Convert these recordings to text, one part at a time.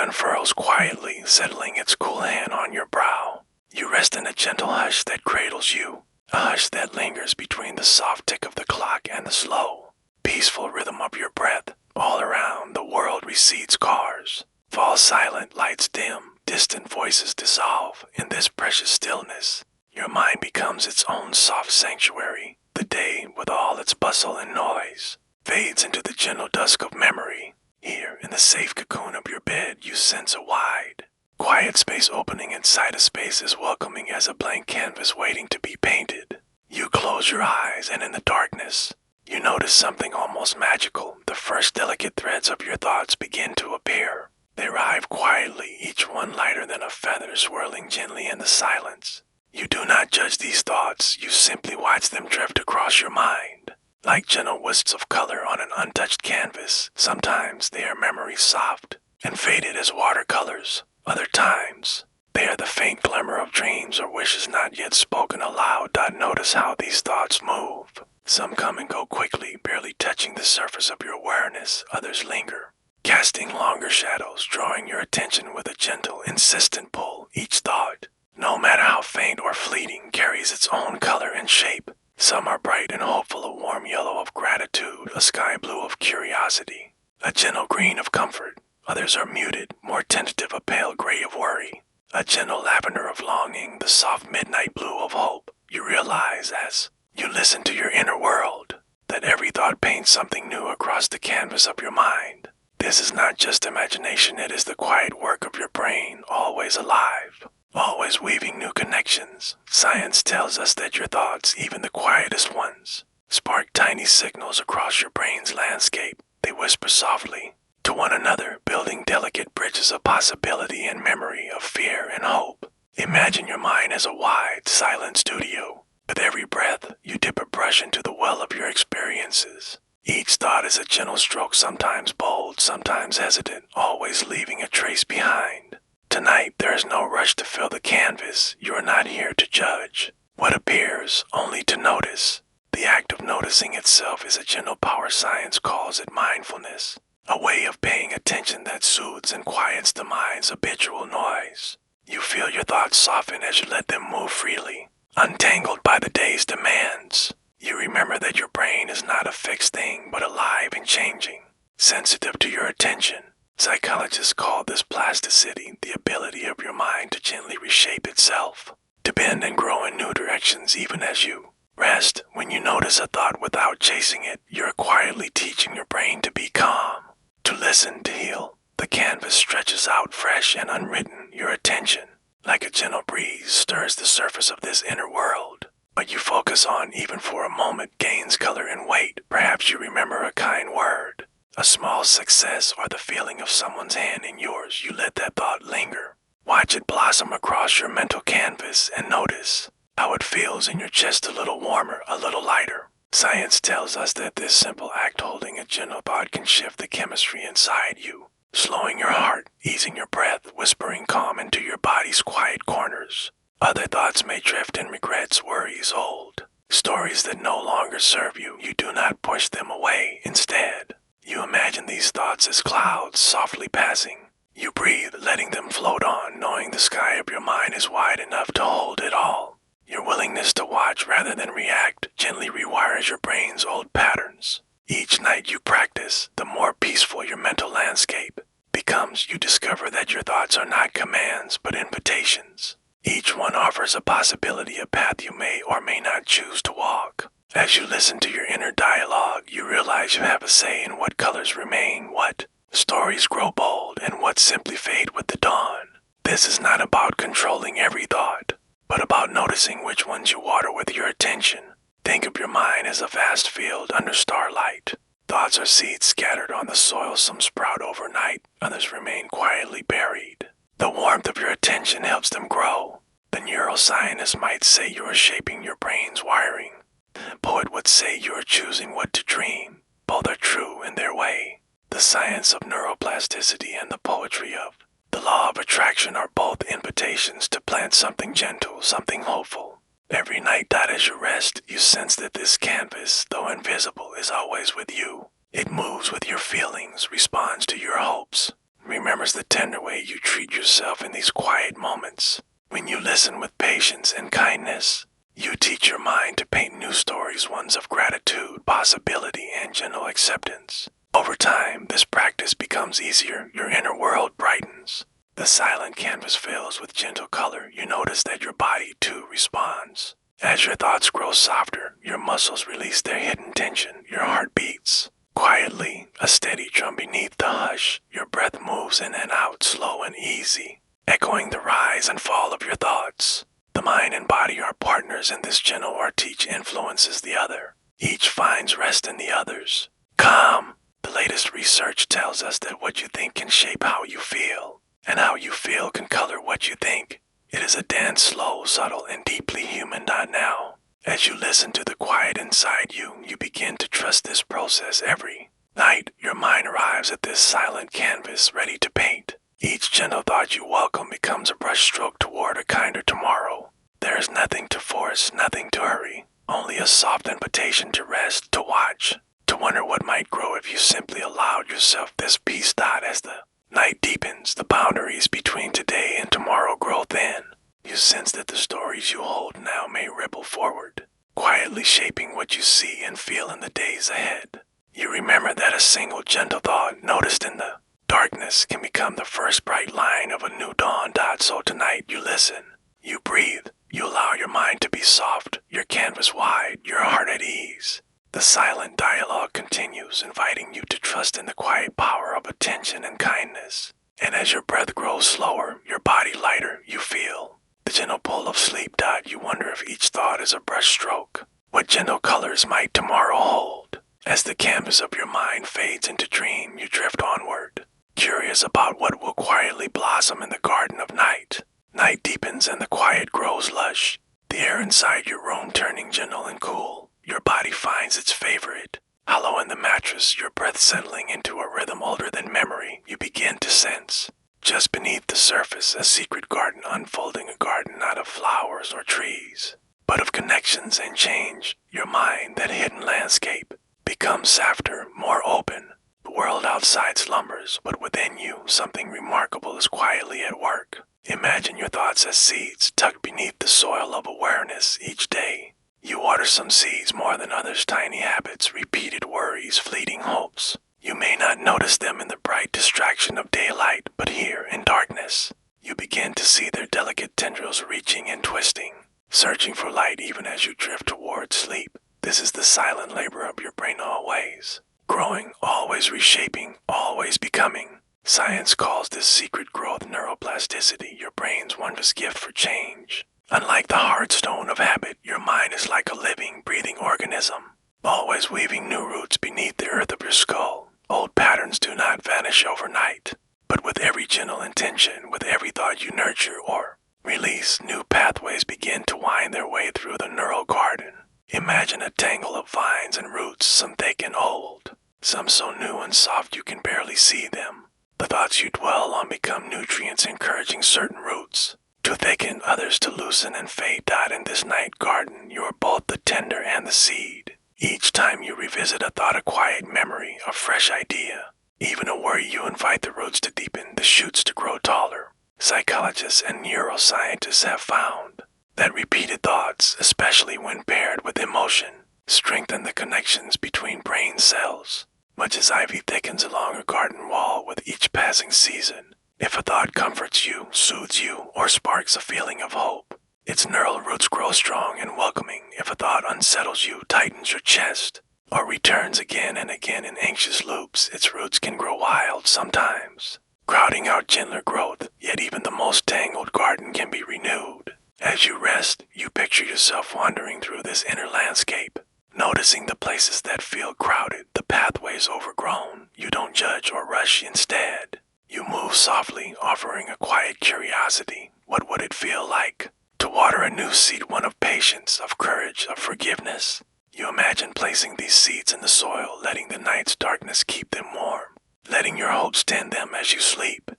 unfurls quietly, settling its cool hand on your brow. You rest in a gentle hush that cradles you, a hush that lingers between the soft tick of the clock and the slow, peaceful rhythm of your breath. All around, the world recedes, cars fall silent, lights dim, distant voices dissolve. In this precious stillness, your mind becomes its own soft sanctuary. The day, with all its bustle and noise, fades into the gentle dusk of memory. Here, in the safe cocoon of your bed, you sense a wide, quiet space opening inside a space as welcoming as a blank canvas waiting to be painted. You close your eyes, and in the darkness, you notice something almost magical. The first delicate threads of your thoughts begin to appear. They arrive quietly, each one lighter than a feather, swirling gently in the silence. You do not judge these thoughts, you simply watch them drift across your mind, like gentle wisps of color on an untouched canvas. Sometimes they are memories soft and faded as watercolors. Other times, they are the faint glimmer of dreams or wishes not yet spoken aloud. Notice how these thoughts move. Some come and go quickly, barely touching the surface of your awareness. Others linger, casting longer shadows, drawing your attention with a gentle, insistent pull. Each thought, no matter how faint or fleeting, carries its own color and shape. Some are bright and hopeful, a warm yellow of gratitude, a sky blue of curiosity, a gentle green of comfort. Others are muted, more tentative, a pale gray of worry, a gentle lavender of longing, the soft midnight blue of hope. You realize as you listen to your inner world that every thought paints something new across the canvas of your mind. This is not just imagination, it is the quiet work of your brain, always alive, always weaving new connections. Science tells us that your thoughts, even the quietest ones, spark tiny signals across your brain's landscape. They whisper softly to one another, building delicate bridges of possibility and memory, of fear and hope. Imagine your mind as a wide, silent studio. With every breath, you dip a brush into the well of your experiences. Each thought is a gentle stroke, sometimes bold, sometimes hesitant, always leaving a trace behind. Tonight, there is no rush to fill the canvas. You are not here to judge what appears, only to notice. The act of noticing itself is a gentle power. Science calls it mindfulness, a way of paying attention that soothes and quiets the mind's habitual noise. You feel your thoughts soften as you let them move freely, untangled by the day's demands. You remember that your brain is not a fixed thing, but alive and changing, sensitive to your attention. Psychologists call this plasticity, the ability of your mind to gently reshape itself, to bend and grow in new directions even as you rest. When you notice a thought without chasing it, you're quietly teaching your brain to be calm, to listen, to heal. The canvas stretches out fresh and unwritten. Your attention, like a gentle breeze, stirs the surface of this inner world. What you focus on, even for a moment, gains color and weight. Perhaps you remember a kind word, a small success, or the feeling of someone's hand in yours. You let that thought linger. Watch it blossom across your mental canvas and notice how it feels in your chest, a little warmer, a little lighter. Science tells us that this simple act, holding a gentle thought, can shift the chemistry inside you, slowing your heart, easing your breath, whispering calm into your body's quiet corners. Other thoughts may drift in, regrets, worries, old stories that no longer serve you. You do not push them away. Instead, you imagine these thoughts as clouds softly passing. You breathe, letting them float on, knowing the sky of your mind is wide enough to hold it all. Your willingness to watch rather than react gently rewires your brain's old patterns. Each night you practice, the more peaceful your mental landscape becomes. You discover that your thoughts are not commands, but invitations. Each one offers a possibility, a path you may or may not choose to walk. As you listen to your inner dialogue, you realize you have a say in what colors remain, what stories grow bold, and what simply fade with the dawn. This is not about controlling every thought, but about noticing which ones you water with your attention. Think of your mind as a vast field under starlight. Thoughts are seeds scattered on the soil. Some sprout overnight, others remain quietly buried. The warmth of your attention helps them grow. The neuroscientist might say you are shaping your brain's wiring. The poet would say you are choosing what to dream. Both are true in their way. The science of neuroplasticity and the poetry of the law of attraction are both invitations to plant something gentle, something hopeful. Every night, as you rest, you sense that this canvas, though invisible, is always with you. It moves with your feelings, responds to your hopes, remembers the tender way you treat yourself in these quiet moments. When you listen with patience and kindness, you teach your mind to paint new stories, ones of gratitude, possibility, and gentle acceptance. Over time, this practice becomes easier. Your inner world brightens. The silent canvas fills with gentle color. You notice that your body, too, responds. As your thoughts grow softer, your muscles release their hidden tension. Your heart beats quietly, a steady drum beneath the hush. Your breath moves in and out, slow and easy, echoing the rise and fall of your thoughts. The mind and body are partners in this gentle art. Each influences the other. Each finds rest in the others. Calm. The latest research tells us that what you think can shape how you feel, and how you feel can color what you think. It is a dance, slow, subtle, and deeply human. Now, as you listen to the quiet inside you, you begin to trust this process. Every night, your mind arrives at this silent canvas, ready to paint. Each gentle thought you welcome becomes a brushstroke toward a kinder tomorrow. There is nothing to force, nothing to hurry, only a soft invitation to rest, to watch, to wonder what might grow if you simply allowed yourself this peace. As the night deepens, the boundaries between today and tomorrow grow thin. You sense that the stories you hold now may ripple forward, quietly shaping what you see and feel in the days ahead. You remember that a single gentle thought noticed in the darkness can become the first bright line of a new dawn. So tonight you listen, you breathe, you allow your mind to be soft, your canvas wide, your heart at ease. The silent dialogue continues, inviting you to trust in the quiet power of attention and kindness. And as your breath grows slower, your body lighter, you feel the gentle pull of sleep. You wonder if each thought is a brushstroke. What gentle colors might tomorrow hold? As the canvas of your mind fades into dream, you drift onward, curious about what will quietly blossom in the garden of night. Night deepens and the quiet grows lush, the air inside your room turning gentle and cool. Your body finds its favorite, hollow in the mattress, your breath settling into a rhythm older than memory. You begin to sense, just beneath the surface, a secret garden unfolding, a garden not of flowers or trees, but of connections and change. Your mind, that hidden landscape, becomes softer, more open. The world outside slumbers, but within you, something remarkable is quietly at work. Imagine your thoughts as seeds tucked beneath the soil of awareness. Each day, you water some seeds more than others, tiny habits, repeated worries, fleeting hopes. You may not notice them in the bright distraction of daylight, but here, in darkness, you begin to see their delicate tendrils reaching and twisting, searching for light even as you drift toward sleep. This is the silent labor of your brain, always growing, always reshaping, always becoming. Science calls this secret growth neuroplasticity, your brain's wondrous gift for change. Unlike the hard stone of habit, your mind is like a living, breathing organism, always weaving new roots beneath the earth of your skull. Old patterns do not vanish overnight, but with every gentle intention, with every thought you nurture or release, new pathways begin to wind their way through the neural garden. Imagine a tangle of vines and roots, some thick and old, some so new and soft you can barely see them. The thoughts you dwell on become nutrients, encouraging certain roots to thicken, others to loosen and fade. In this night garden, you are both the tender and the seed. Each time you revisit a thought, a quiet memory, a fresh idea, even a worry, you invite the roots to deepen, the shoots to grow taller. Psychologists and neuroscientists have found that repeated thoughts, especially when paired with emotion, strengthen the connections between brain cells, much as ivy thickens along a garden wall with each passing season. If a thought comforts you, soothes you, or sparks a feeling of hope, its neural roots grow strong and welcoming. If a thought unsettles you, tightens your chest, or returns again and again in anxious loops, its roots can grow wild, sometimes crowding out gentler growth. Yet even the most tangled garden can be renewed. As you rest, you picture yourself wandering through this inner landscape, noticing the places that feel crowded, the pathways overgrown. You don't judge or rush. Instead, you move softly, offering a quiet curiosity. What would it feel like to water a new seed, one of patience, of courage, of forgiveness? You imagine placing these seeds in the soil, letting the night's darkness keep them warm, letting your hopes tend them as you sleep.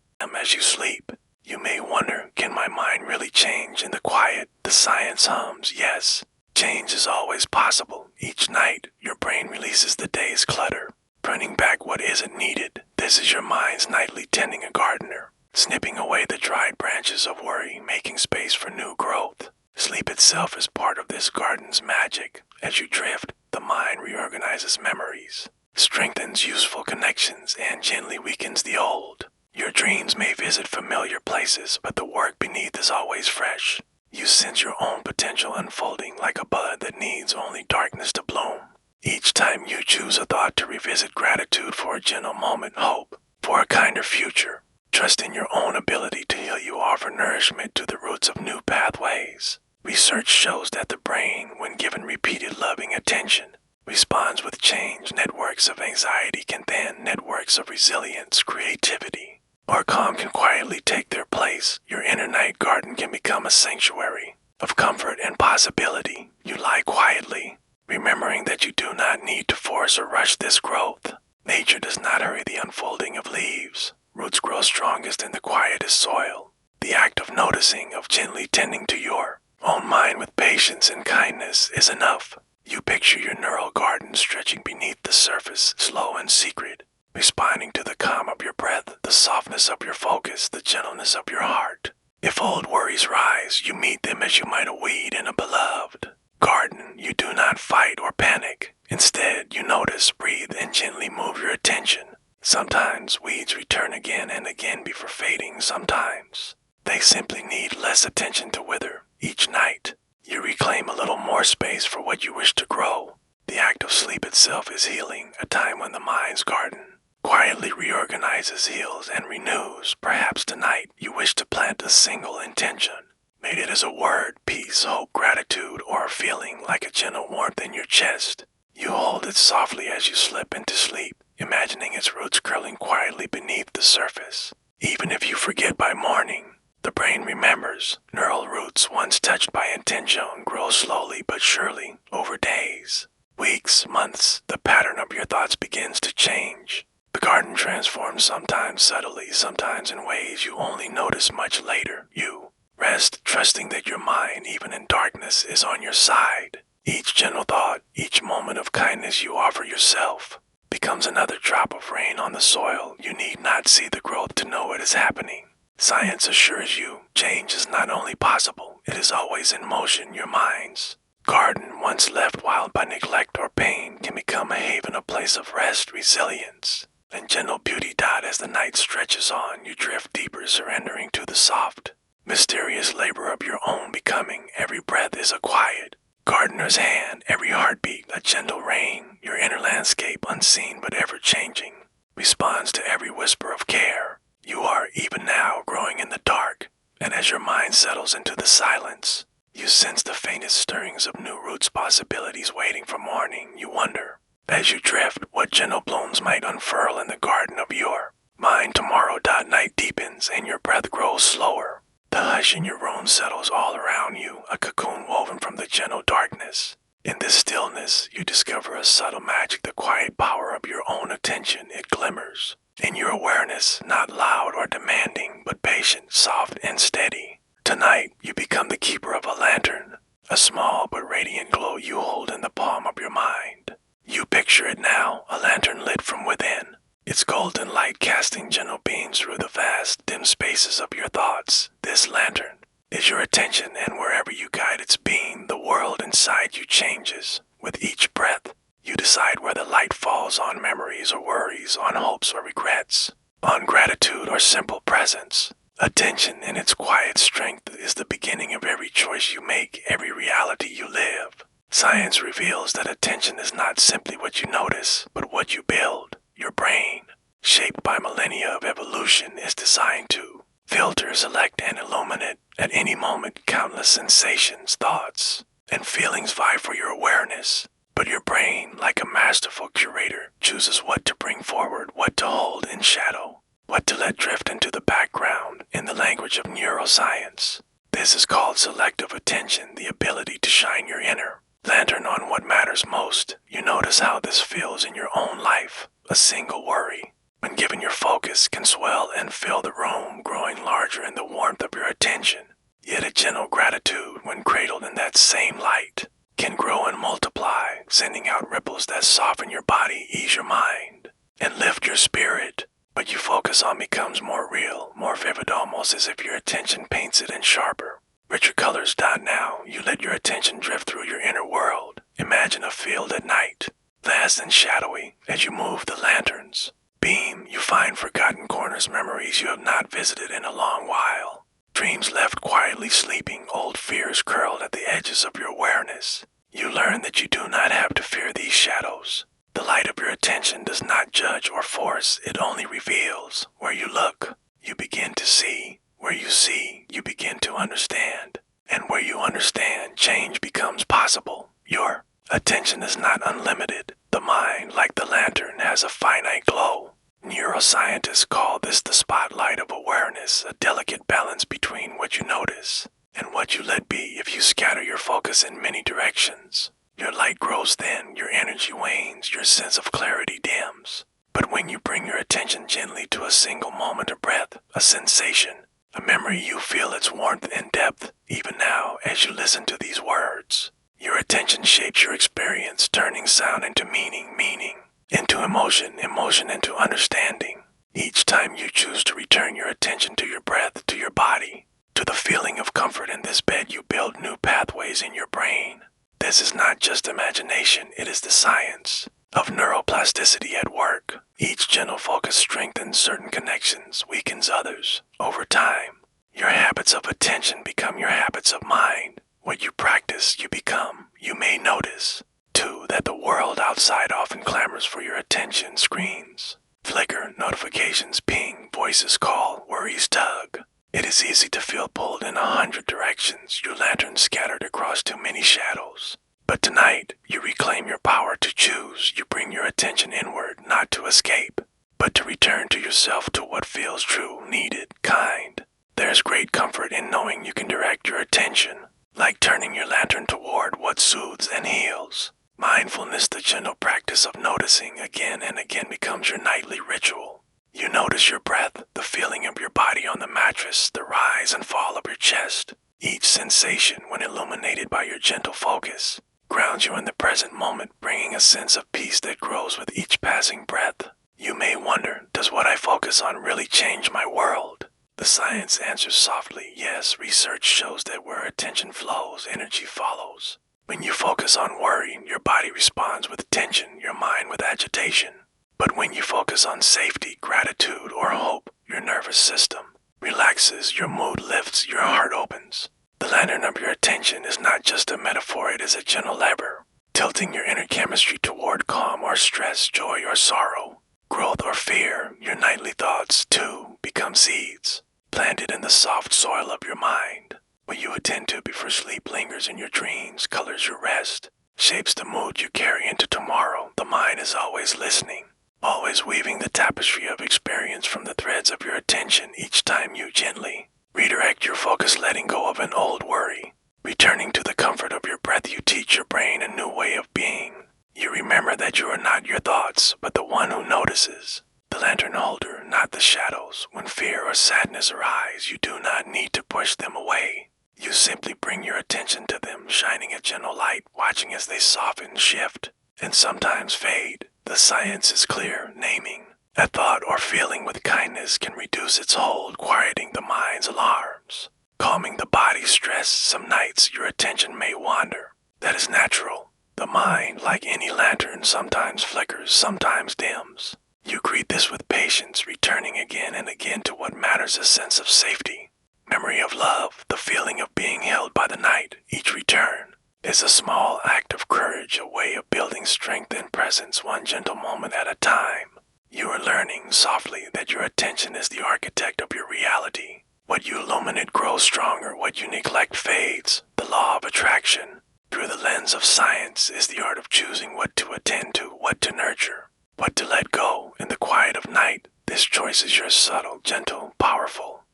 You may wonder, can my mind really change in the quiet? The science hums, yes. Change is always possible. Each night, your brain releases the day's clutter, printing back what isn't needed, This is your mind's nightly tending a gardener, snipping away the dried branches of worry, making space for new growth. Sleep itself is part of this garden's magic. As you drift, the mind reorganizes memories, strengthens useful connections, and gently weakens the old. Your dreams may visit familiar places, but the work beneath is always fresh. You sense your own potential unfolding like a bud that needs only darkness to bloom. Each time you choose a thought to revisit gratitude for a gentle moment, hope for a kinder future, trust in your own ability to heal, you offer nourishment to the roots of new pathways. Research shows that the brain, when given repeated loving attention, responds with change. Networks of anxiety can then networks of resilience, creativity, or calm can quietly take their place. Your inner night garden can become a sanctuary of comfort and possibility. You lie quietly, remembering that you do not need to force or rush this growth. Nature does not hurry the unfolding of leaves. Roots grow strongest in the quietest soil. The act of noticing, of gently tending to your own mind with patience and kindness is enough. You picture your neural garden stretching beneath the surface, slow and secret, responding to the calm of your breath, the softness of your focus, the gentleness of your heart. If old worries rise, you meet them as you might a weed in a beloved garden. You do not fight or panic. Instead, you notice, breathe, and gently move your attention. Sometimes weeds return again and again before fading. Sometimes they simply need less attention to wither. Each night, you reclaim a little more space for what you wish to grow. The act of sleep itself is healing, a time when the mind's garden quietly reorganizes, heals, and renews. Perhaps tonight you wish to plant a single intention. Maybe it is a word, peace, hope, gratitude, or a feeling like a gentle warmth in your chest. You hold it softly as you slip into sleep, imagining its roots curling quietly beneath the surface. Even if you forget by morning, the brain remembers. Neural roots, once touched by intention, grow slowly but surely over days, weeks, months. The pattern of your thoughts begins to change. The garden transforms, sometimes subtly, sometimes in ways you only notice much later. You rest, trusting that your mind, even in darkness, is on your side. Each gentle thought, each moment of kindness you offer yourself, becomes another drop of rain on the soil. You need not see the growth to know it is happening. Science assures you change is not only possible, it is always in motion. Your mind's garden, once left wild by neglect or pain, can become a haven, a place of rest, resilience, and gentle beauty. As the night stretches on, you drift deeper, surrendering to the soft, mysterious labor of your own becoming. Every breath is a quiet gardener's hand, every heartbeat a gentle rain. Your inner landscape, unseen but ever-changing, responds to every whisper of care. You are, even now, growing in the dark, and as your mind settles into the silence, you sense the faintest stirrings of new roots, possibilities waiting for morning. You wonder, as you drift, what gentle blooms might unfurl in the garden of your mind tomorrow. Night deepens, and your breath grows slower. The hush in your room settles all around you, a cocoon woven from the gentle darkness. In this stillness, you discover a subtle magic, the quiet power of your own attention. It glimmers in your awareness, not loud or demanding, but patient, soft, and steady. Tonight, you become the keeper of a lantern, a small but radiant glow you hold in the palm of your mind. You picture it now, a lantern lit from within, its golden light casting gentle beams through the vast, dim spaces of your thoughts. This lantern is your attention, and wherever you guide its beam, the world inside you changes. With each breath, you decide whether light falls on memories or worries, on hopes or regrets, on gratitude or simple presence. Attention, in its quiet strength, is the beginning of every choice you make, every reality you live. Science reveals that attention is not simply what you notice, but what you build. Your brain, shaped by millennia of evolution, is designed to filter, select, and illuminate at any moment. Countless sensations, thoughts, and feelings vie for your awareness. But your brain, like a masterful curator, chooses what to bring forward, what to hold in shadow, what to let drift into the background. In the language of neuroscience, this is called selective attention, the ability to shine your inner lantern on what matters most. You notice how this feels in your own life. A single worry, when given your focus, can swell and fill the room, growing larger in the warmth of your attention. Yet a gentle gratitude, when cradled in that same light, can grow and multiply, sending out ripples that soften your body, ease your mind, and lift your spirit. what you focus on becomes more real, more vivid, almost as if your attention paints it in sharper, richer colors. Now, you let your attention drift through your inner world. Imagine a field at night, vast and shadowy. As you move the lantern's beam, you find forgotten corners, memories you have not visited in a long while, dreams left quietly sleeping, old fears curled at the edges of your awareness. You learn that you do not have to fear these shadows. The light of your attention does not judge or force, it only reveals. Where you look, you begin to see. Where you see, you begin to understand. And where you understand, change becomes possible. Your attention is not unlimited. The mind, like the lantern, has a finite glow. Neuroscientists call this the spotlight of awareness, a delicate balance between what you notice and what you let be. If you scatter your focus in many directions, your light grows thin, your energy wanes, your sense of clarity dims. But when you bring your attention gently to a single moment of breath, a sensation, a memory, you feel its warmth and depth. Even now, as you listen to these words, your attention shapes your experience, turning sound into meaning, meaning into emotion, emotion into understanding. Each time you choose to return your attention to your breath, to your body, to the feeling of comfort in this bed, you build new pathways in your brain. This is not just imagination, it is the science of neuroplasticity at work. Each gentle focus strengthens certain connections, weakens others. Over time, your habits of attention become your habits of mind. What you practice, you become. You may notice, too, that the world outside often clamors for your attention. Screens flicker, notifications ping, voices call, worries tug. It is easy to feel pulled in 100 directions, your lantern scattered across too many shadows. But tonight, you reclaim your power to choose. You bring your attention inward, not to escape, but to return to yourself, to what feels true, needed, kind. There's great comfort in knowing you can direct your attention, like turning your lantern toward what soothes and heals. Mindfulness, the gentle practice of noticing again and again, becomes your nightly ritual. You notice your breath, the feeling of your body on the mattress, the rise and fall of your chest. Each sensation, when illuminated by your gentle focus, grounds you in the present moment, bringing a sense of peace that grows with each passing breath. You may wonder, does what I focus on really change my world? The science answers softly, yes. Research shows that where attention flows, energy follows. When you focus on worry, your body responds with tension, your mind with agitation. But when you focus on safety, gratitude, or hope, your nervous system relaxes, your mood lifts, your heart opens. The lantern of your attention is not just a metaphor, it is a gentle lever, tilting your inner chemistry toward calm or stress, joy or sorrow, growth or fear. Your nightly thoughts, too, become seeds, planted in the soft soil of your mind. What you attend to before sleep lingers in your dreams, colors your rest, shapes the mood you carry into tomorrow. The mind is always listening, always weaving the tapestry of experience from the threads of your attention. Each time you gently redirect your focus, letting go of an old worry, returning to the comfort of your breath, you teach your brain a new way of being. You remember that you are not your thoughts, but the one who notices. The lantern holder, not the shadows. When fear or sadness arise, you do not need to push them away. You simply bring your attention to them, shining a gentle light, watching as they soften, shift, and sometimes fade. The science is clear, naming a thought or feeling with kindness can reduce its hold, quieting the mind's alarms, calming the body's stress. Some nights your attention may wander. That is natural. The mind, like any lantern, sometimes flickers, sometimes dims. You greet this with patience, returning again and again to what matters, a sense of safety, memory of love, the feeling of being held by the night. Each return is a small act of courage, a way of building strength and presence, one gentle moment at a time. You are learning softly that your attention is the architect of your reality. What you illuminate grows stronger, what you neglect fades. The law of attraction, through the lens of science, is the art of choosing what to attend to, what to nurture, what to let go. In the quiet of night, this choice is yours, subtle, gentle, powerful,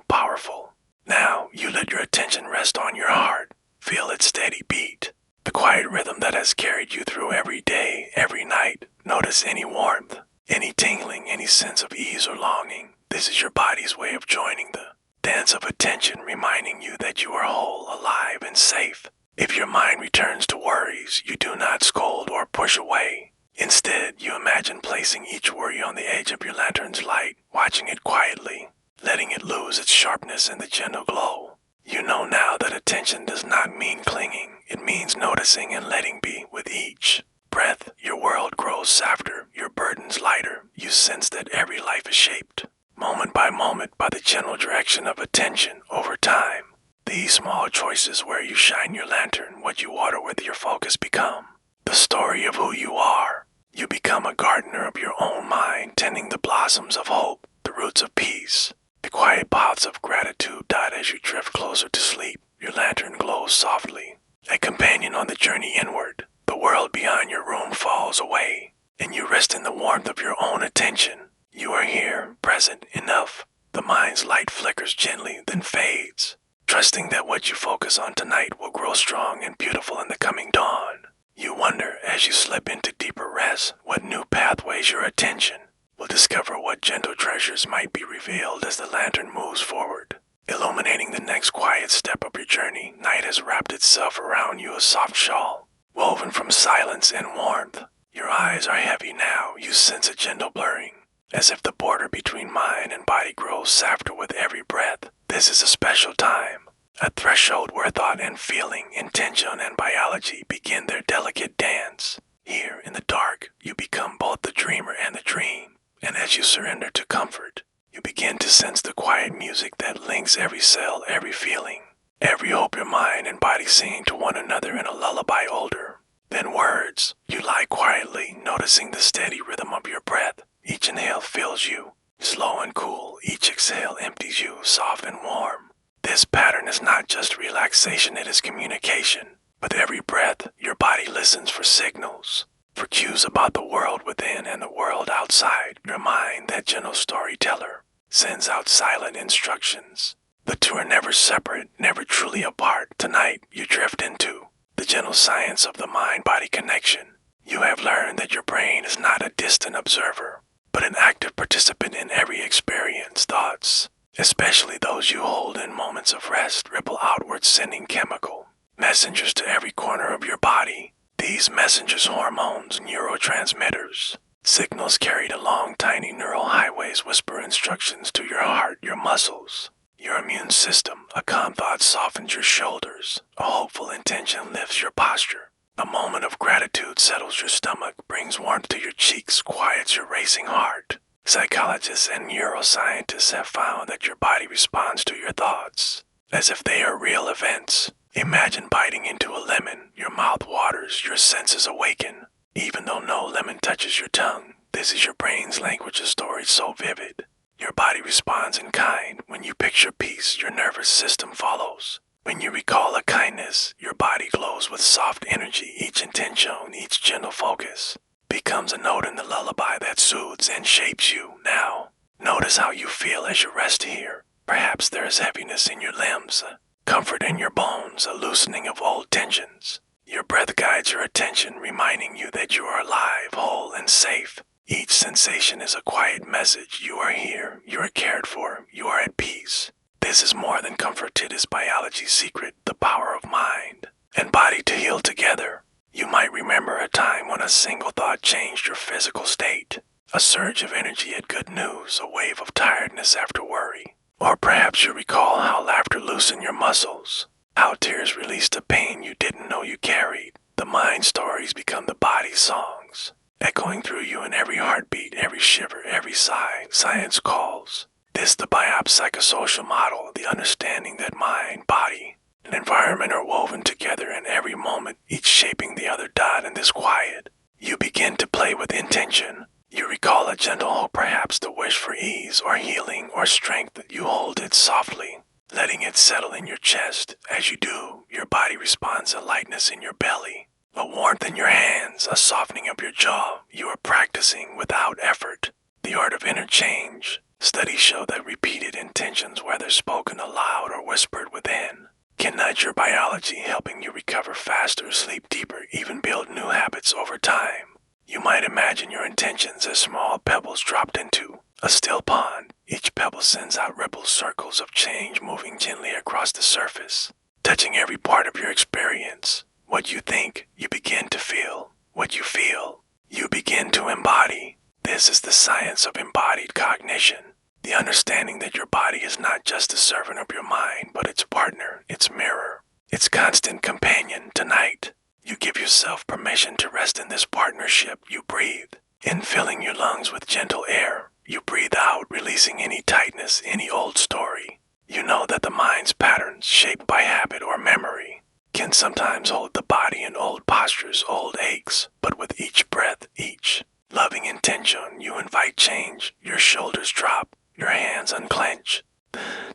powerful. Now, you let your attention rest on your heart. Feel its steady beat, the quiet rhythm that has carried you through every day, every night. Notice any warmth, any tingling, any sense of ease or longing. This is your body's way of joining the dance of attention, reminding you that you are whole, alive, and safe. If your mind returns to worries, you do not scold or push away. Instead, you imagine placing each worry on the edge of your lantern's light, watching it quietly, letting it lose its sharpness in the gentle glow. You know now that attention does not mean clinging. It means noticing and letting be. With each breath, your world grows softer, your burdens lighter. You sense that every life is shaped, moment by the gentle direction of attention over time. These small choices where you shine your lantern, what you water with your focus become the story of who you are. You become a gardener of your own mind, tending the blossoms of hope, the roots of peace. The quiet paths of gratitude dot as you drift closer to sleep. Your lantern glows softly, a companion on the journey inward. The world beyond your room falls away, and you rest in the warmth of your own attention. You are here, present, enough. The mind's light flickers gently, then fades, trusting that what you focus on tonight will grow strong and beautiful in the coming dawn. You wonder, as you slip into deeper rest, what new pathways your attention will discover, what gentle treasures might be revealed as the lantern moves forward, illuminating the next quiet step of your journey. Night has wrapped itself around you, a soft shawl, woven from silence and warmth. Your eyes are heavy now. You sense a gentle blurring, as if the border between mind and body grows softer with every breath. This is a special time, a threshold where thought and feeling, intention and biology begin their delicate dance. Here in the dark, you become both the dreamer and the dream. And as you surrender to comfort, you begin to sense the quiet music that links every cell, every feeling, every hope your mind and body singing to one another in a lullaby older than words. You lie quietly, noticing the steady rhythm of your breath. Each inhale fills you, slow and cool. Each exhale empties you, soft and warm. This pattern is not just relaxation, it is communication. With every breath, your body listens for signals, for cues about the world within and the world outside. Your mind, that gentle storyteller, sends out silent instructions. The two are never separate, never truly apart. Tonight, you drift into the gentle science of the mind-body connection. You have learned that your brain is not a distant observer, but an active participant in every experience. Thoughts, especially those you hold in moments of rest, ripple outward, sending chemical messengers to every corner of your body. These messengers, hormones, neurotransmitters, signals carried along tiny neural highways, whisper instructions to your heart, your muscles, your immune system. A calm thought softens your shoulders. A hopeful intention lifts your posture. A moment of gratitude settles your stomach, brings warmth to your cheeks, quiets your racing heart. Psychologists and neuroscientists have found that your body responds to your thoughts as if they are real events. Imagine biting into a lemon. Your mouth waters, your senses awaken, even though no lemon touches your tongue. This is your brain's language, a story so vivid. Your body responds in kind. When you picture peace, your nervous system follows. When you recall a kindness, your body glows with soft energy. Each intention, each gentle focus becomes a note in the lullaby that soothes and shapes you. Now, notice how you feel as you rest here. Perhaps there is heaviness in your limbs, comfort in your bones, a loosening of old tensions. Your breath guides your attention, reminding you that you are alive, whole, and safe. Each sensation is a quiet message. You are here, you are cared for, you are at peace. This is more than comfort, it is biology's secret, the power of mind and body to heal together. You might remember a time when a single thought changed your physical state. A surge of energy at good news, a wave of tiredness after worry. Or perhaps you recall how laughter loosened your muscles, how tears released the pain you didn't know you carried. The mind stories become the body songs, echoing through you in every heartbeat, every shiver, every sigh. Science calls this the biopsychosocial model, the understanding that mind, body, and environment are woven together in every moment, each shaping the other. In this quiet, you begin to play with intention. You recall a gentle hope, perhaps the wish for ease or healing or strength. You hold it softly, letting it settle in your chest. As you do, your body responds, a lightness in your belly, a warmth in your hands, a softening of your jaw. You are practicing without effort the art of interchange. Studies show that repeated intentions, whether spoken aloud or whispered within, can nudge your biology, helping you recover faster, sleep deeper, even build new habits over time. You might imagine your intentions as small pebbles dropped into a still pond. Each pebble sends out ripple circles of change, moving gently across the surface, touching every part of your experience. What you think, you begin to feel. What you feel, you begin to embody. This is the science of embodied cognition. The understanding that your body is not just a servant of your mind, but its partner, its mirror, its constant companion. Tonight, you give yourself permission to rest in this partnership. You breathe in, filling your lungs with gentle air. You breathe out, releasing any tightness, any old story. You know that the mind's patterns, shaped by habit or memory, can sometimes hold the body in old postures, old aches, but with each breath, each loving intention, you invite change. Your shoulders drop, your hands unclench.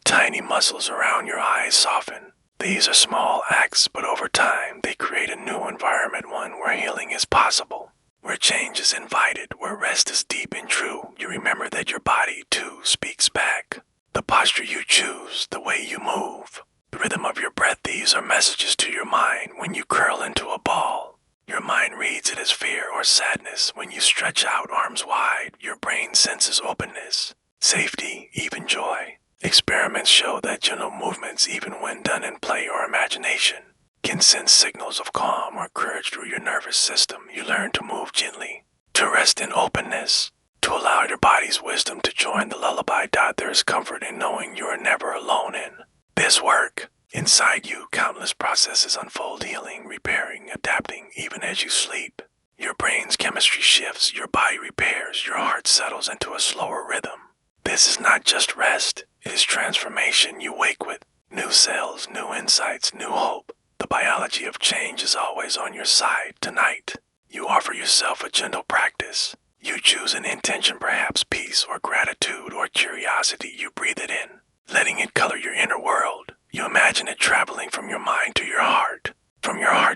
Tiny muscles around your eyes soften. These are small acts, but over time, they create a new environment, one where healing is possible, where change is invited, where rest is deep and true. You remember that your body, too, speaks back. The posture you choose, the way you move, the rhythm of your breath, these are messages to your mind. When you curl into a ball, your mind reads it as fear or sadness. When you stretch out arms wide, your brain senses openness, safety, even joy. Experiments show that gentle movements, even when done in play or imagination, can send signals of calm or courage through your nervous system. You learn to move gently, to rest in openness, to allow your body's wisdom to join the lullaby. There is comfort in knowing you are never alone in this work. Inside you, countless processes unfold, healing, repairing, adapting, even as you sleep. Your brain's chemistry shifts, your body repairs, your heart settles into a slower rhythm. This is not just rest, it is transformation. You wake with new cells, new insights, new hope. The biology of change is always on your side. Tonight, you offer yourself a gentle practice. You choose an intention, perhaps peace or gratitude or curiosity. You breathe it in, letting it color your inner world. You imagine it traveling from your mind to your heart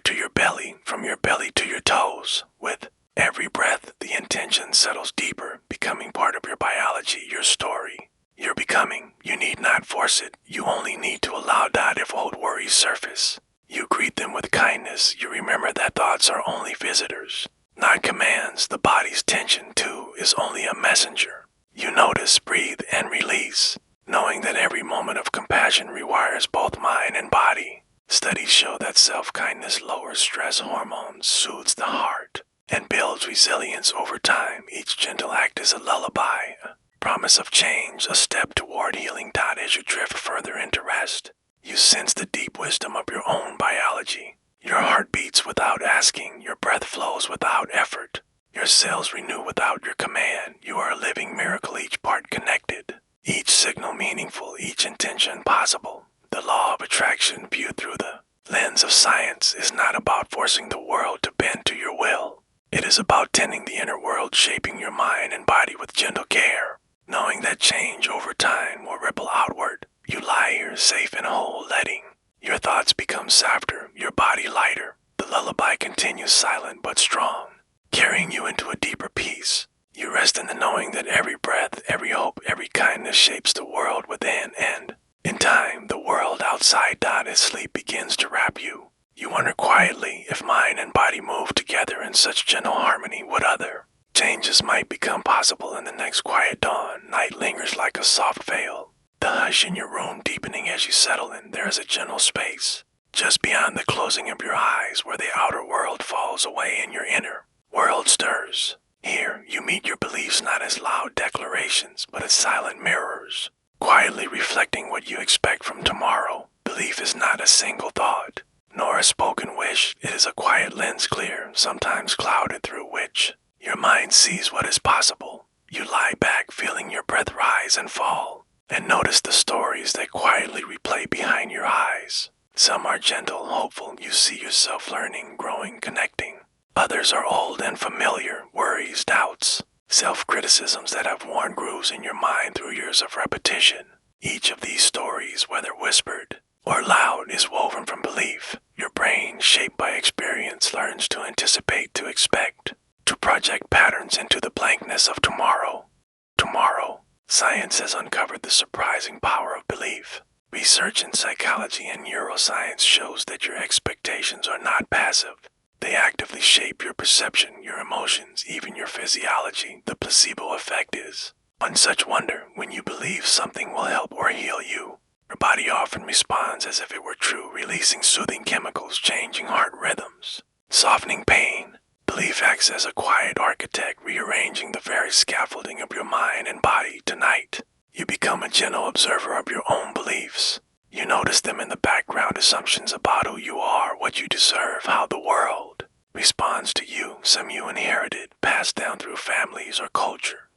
to your belly, from your belly to your toes. With every breath, the intention settles deeper, becoming part of your biology, your story. You're becoming. You need not force it. You only need to allow that. If old worries surface, you greet them with kindness. You remember that thoughts are only visitors, not commands. The body's tension, too, is only a messenger. You notice, breathe, and release, knowing that every moment of compassion rewires both mind and body. Studies show that self-kindness lowers stress hormones, soothes the heart, and builds resilience over time. Each gentle act is a lullaby, a promise of change, a step toward healing. As you drift further into rest, you sense the deep wisdom of your own biology. Your heart beats without asking, your breath flows without effort, your cells renew without your command. You are a living miracle, each part connected, each signal meaningful, each intention possible. The law of attraction, viewed through the lens of science, is not about forcing the world to bend to your will. It is about tending the inner world, shaping your mind and body with gentle care, knowing that change over time will ripple outward. You lie here, safe and whole, letting your thoughts become softer, your body lighter. The lullaby continues, silent but strong, carrying you into a deeper peace. You rest in the knowing that every breath, every hope, every kindness shapes the world within, and in time, the world outside. As sleep begins to wrap you, you wonder quietly if mind and body move together in such gentle harmony. What other changes might become possible in the next quiet dawn? Night lingers like a soft veil, the hush in your room deepening as you settle in. There is a gentle space, just beyond the closing of your eyes, where the outer world falls away and your inner world stirs. Here, you meet your beliefs not as loud declarations, but as silent mirrors, quietly reflecting what you expect from tomorrow. Belief is not a single thought, nor a spoken wish. It is a quiet lens, clear, sometimes clouded, through which your mind sees what is possible. You lie back, feeling your breath rise and fall, and notice the stories that quietly replay behind your eyes. Some are gentle, hopeful. You see yourself learning, growing, connecting. Others are old and familiar, worries, doubts, self-criticisms that have worn grooves in your mind through years of repetition. Each of these stories, whether whispered or loud, is woven from belief. Your brain, shaped by experience, learns to anticipate, to expect, to project patterns into the blankness of tomorrow. Science has uncovered the surprising power of belief. Research in psychology and neuroscience shows that your expectations are not passive. They actively shape your perception, your emotions, even your physiology. The placebo effect is one such wonder. When you believe something will help or heal you, your body often responds as if it were true, releasing soothing chemicals, changing heart rhythms, softening pain. Belief acts as a quiet architect, rearranging the very scaffolding of your mind and body. Tonight, You become a gentle observer of your own beliefs. You notice them in the background assumptions about who you are, what you deserve, how the world responds to you, some you inherited, passed down through families or culture.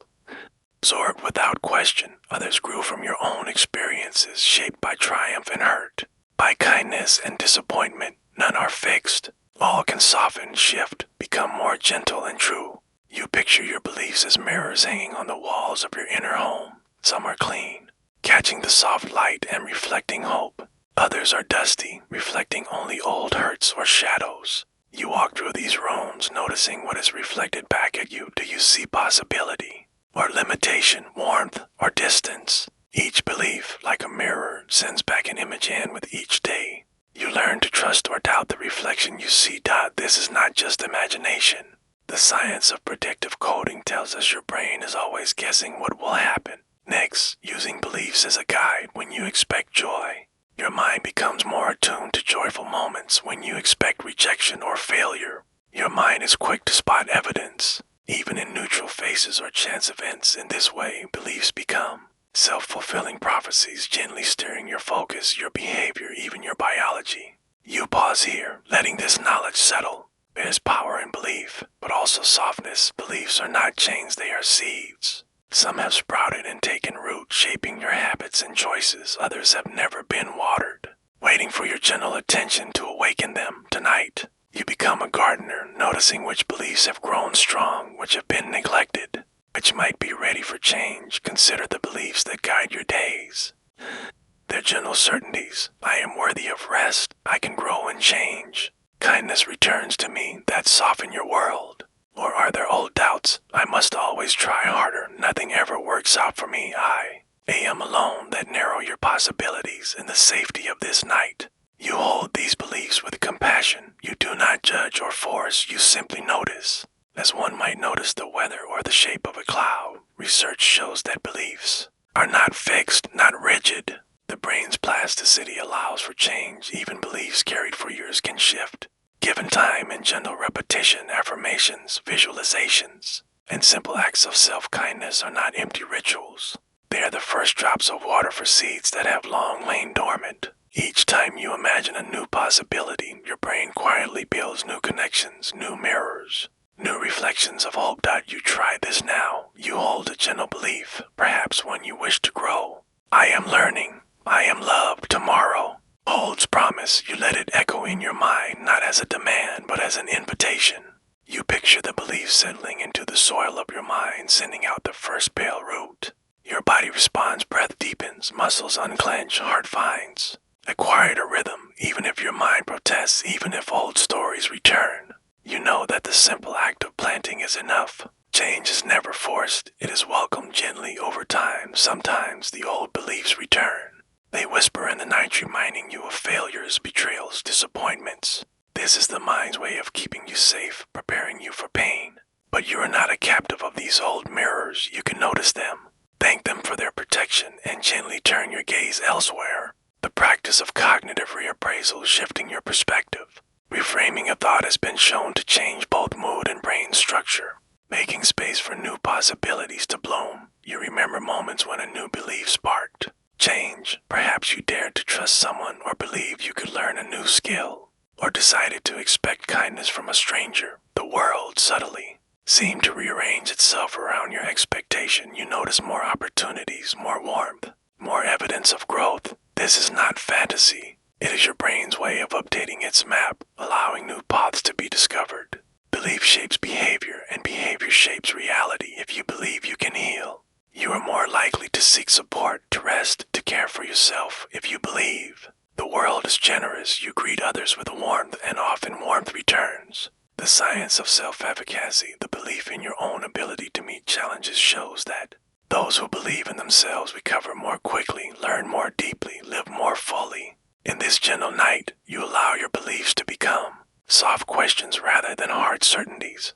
Absorbed without question, others grew from your own experiences, shaped by triumph and hurt, by kindness and disappointment. None are fixed. All can soften, shift, become more gentle and true. You picture your beliefs as mirrors hanging on the walls of your inner home. Some are clean, catching the soft light and reflecting hope. Others are dusty, reflecting only old hurts or shadows. You walk through these rooms, noticing what is reflected back at you. Do you see possibility, or limitation, warmth, or distance? Each belief, like a mirror, sends back an image in with each day. You learn to trust or doubt the reflection you see. This is not just imagination. The science of predictive coding tells us your brain is always guessing what will happen next, using beliefs as a guide. When you expect joy, your mind becomes more attuned to joyful moments. When you expect rejection or failure, your mind is quick to spot evidence, even in neutral faces or chance events. In this way, beliefs become self-fulfilling prophecies, gently steering your focus, your behavior, even your biology. You pause here, letting this knowledge settle. There's power in belief, but also softness. Beliefs are not chains, they are seeds. Some have sprouted and taken root, shaping your habits and choices. Others have never been watered, waiting for your gentle attention to awaken them. Tonight, you become a gardener, noticing which beliefs have grown strong, which have been neglected, which might be ready for change. Consider the beliefs that guide your days. They're gentle certainties. I am worthy of rest. I can grow and change. Kindness returns to me. That soften your world. Or are there old doubts? I must always try harder. Nothing ever works out for me. I am alone. That narrow your possibilities. In the safety of this night, you hold these beliefs with compassion. You do not judge or force. You simply notice, as one might notice the weather or the shape of a cloud. Research shows that beliefs are not fixed, not rigid. The brain's plasticity allows for change. Even beliefs carried for years can shift. Given time and gentle repetition, affirmations, visualizations, and simple acts of self-kindness are not empty rituals. They are the first drops of water for seeds that have long lain dormant. Each time you imagine a new possibility, your brain quietly builds new connections, new mirrors, new reflections of hope. You try this now. You hold a gentle belief, perhaps one you wish to grow. I am learning. I am loved. Tomorrow holds promise. You let it echo in your mind, not as a demand, but as an invitation. You picture the belief settling into the soil of your mind, sending out the first pale root. Your body responds, breath deepens, muscles unclench, heart finds a quieter rhythm. Even if your mind protests, even if old stories return, you know that the simple act of planting is enough. Change is never forced. It is welcomed gently over time. Sometimes the old beliefs return. They whisper in the night, reminding you of failures, betrayals, disappointments. This is the mind's way of keeping you safe, preparing you for pain. But you are not a captive of these old mirrors. You can notice them, thank them for their protection, and gently turn your gaze elsewhere. The practice of cognitive reappraisal, shifting your perspective. Reframing a thought has been shown to change both mood and brain structure, making space for new possibilities to bloom. You remember moments when a new belief sparked change. Perhaps you dared to trust someone, or believed you could learn a new skill, or decided to expect kindness from a stranger. The world subtly seemed to rearrange itself around your expectation. You notice more opportunities, more warmth, more evidence of growth. This is not fantasy. It is your brain's way of updating its map, allowing new paths to be discovered. Belief shapes behavior, and behavior shapes reality. If you believe you can heal, you are more likely to seek support, to rest, to care for yourself. If you believe the world is generous, you greet others with warmth, and often warmth returns. The science of self-efficacy, the belief in your own ability to meet challenges, shows that those who believe in themselves recover more quickly, learn more deeply, live more fully. In this gentle night, you allow your beliefs to become soft questions rather than hard certainties.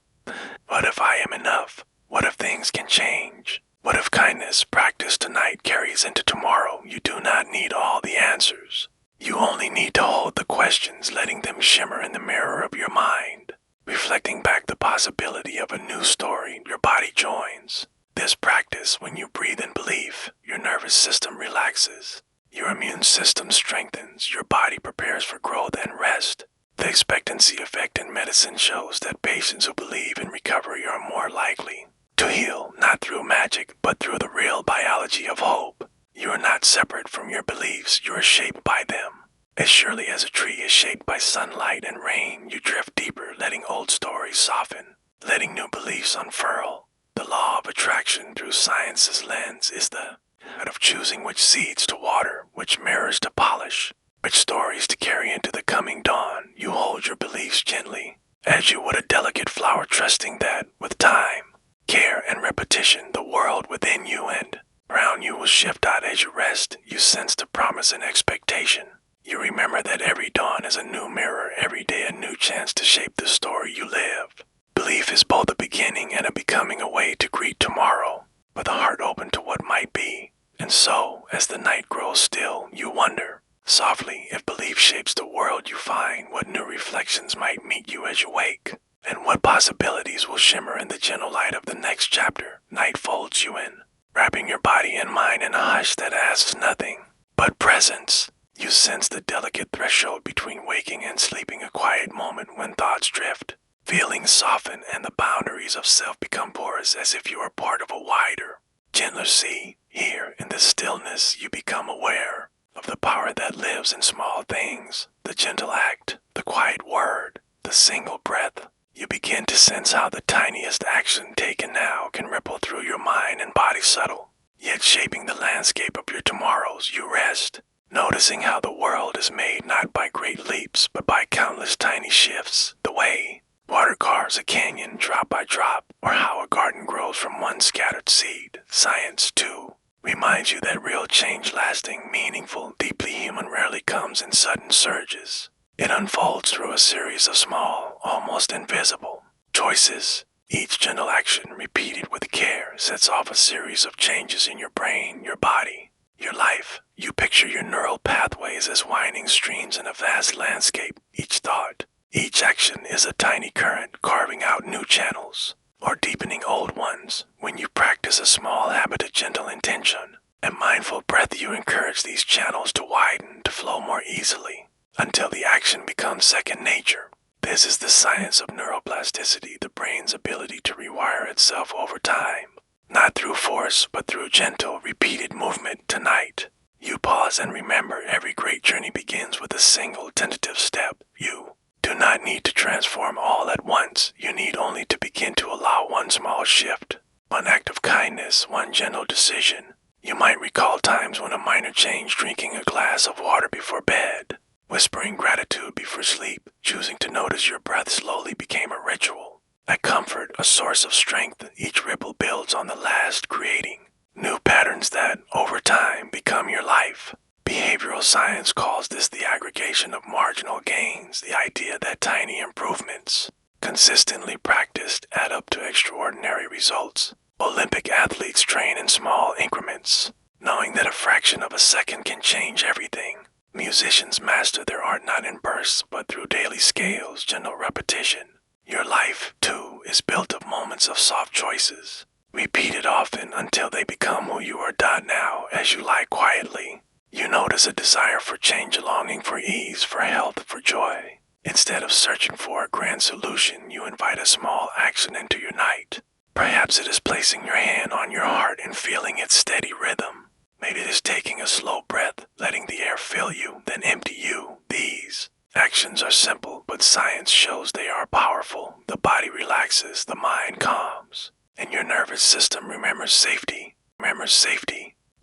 What if I am enough? What if things can change? What if kindness practiced tonight carries into tomorrow? You do not need all the answers. You only need to hold the questions, letting them shimmer in the mirror of your mind. Reflecting back the possibility of a new story, your body joins. This practice, when you breathe in belief, your nervous system relaxes. Your immune system strengthens, your body prepares for growth and rest. The expectancy effect in medicine shows that patients who believe in recovery are more likely to heal, not through magic, but through the real biology of hope. You are not separate from your beliefs, you are shaped by them. As surely as a tree is shaped by sunlight and rain, you drift deeper, letting old stories soften, letting new beliefs unfurl. The law of attraction through science's lens is the art of choosing which seeds to water, which mirrors to polish, which stories to carry into the coming dawn. You hold your beliefs gently, as you would a delicate flower, trusting that, with time, care, and repetition, the world within you and around you will shift out. As you rest, you sense the promise and expectation. You remember that every dawn is a new mirror, every day a new chance to shape the story you live. Belief is both a beginning and a becoming, a way to greet tomorrow, with a heart open to what might be. And so, as the night grows still, you wonder, softly, if belief shapes the world you find, what new reflections might meet you as you wake, and what possibilities will shimmer in the gentle light of the next chapter. Night folds you in, wrapping your body and mind in a hush that asks nothing but presence. You sense the delicate threshold between waking and sleeping, a quiet moment when thoughts drift. Feelings soften and the boundaries of self become porous, as if you are part of a wider, gentler sea. Here, in the stillness, you become aware of the power that lives in small things, the gentle act, the quiet word, the single breath. You begin to sense how the tiniest action taken now can ripple through your mind and body, subtle, yet shaping the landscape of your tomorrows. You rest, noticing how the world is made not by great leaps, but by countless tiny shifts. The way water carves a canyon drop by drop, or how a garden grows from one scattered seed. Science, too, reminds you that real change, lasting, meaningful, deeply human, rarely comes in sudden surges. It unfolds through a series of small, almost invisible choices. Each gentle action, repeated with care, sets off a series of changes in your brain, your body, your life. You picture your neural pathways as winding streams in a vast landscape. Each thought, each action is a tiny current, carving out new channels, or deepening old ones. When you practice a small habit of gentle intention and mindful breath, you encourage these channels to widen, to flow more easily, until the action becomes second nature. This is the science of neuroplasticity, the brain's ability to rewire itself over time, not through force, but through gentle, repeated movement. Tonight, you pause and remember, every great journey begins with a single tentative step. You do not need to transform all at once. You need only to begin to allow one small shift, one act of kindness, one gentle decision. You might recall times when a minor change, drinking a glass of water before bed, whispering gratitude before sleep, choosing to notice your breath slowly, became a ritual, a comfort, a source of strength. Each ripple builds on the last, creating new patterns that, over time, become your life. Behavioral science calls this the aggregation of marginal gains, the idea that tiny improvements, consistently practiced, add up to extraordinary results. Olympic athletes train in small increments, knowing that a fraction of a second can change everything. Musicians master their art not in bursts, but through daily scales, gentle repetition. Your life, too, is built of moments of soft choices, repeated often until they become who you are. Now, as you lie quietly, you notice a desire for change, a longing for ease, for health, for joy. Instead of searching for a grand solution, you invite a small action into your night. Perhaps it is placing your hand on your heart and feeling its steady rhythm. Maybe it is taking a slow breath, letting the air fill you, then empty you. These actions are simple, but science shows they are powerful. The body relaxes, the mind calms, and your nervous system remembers safety.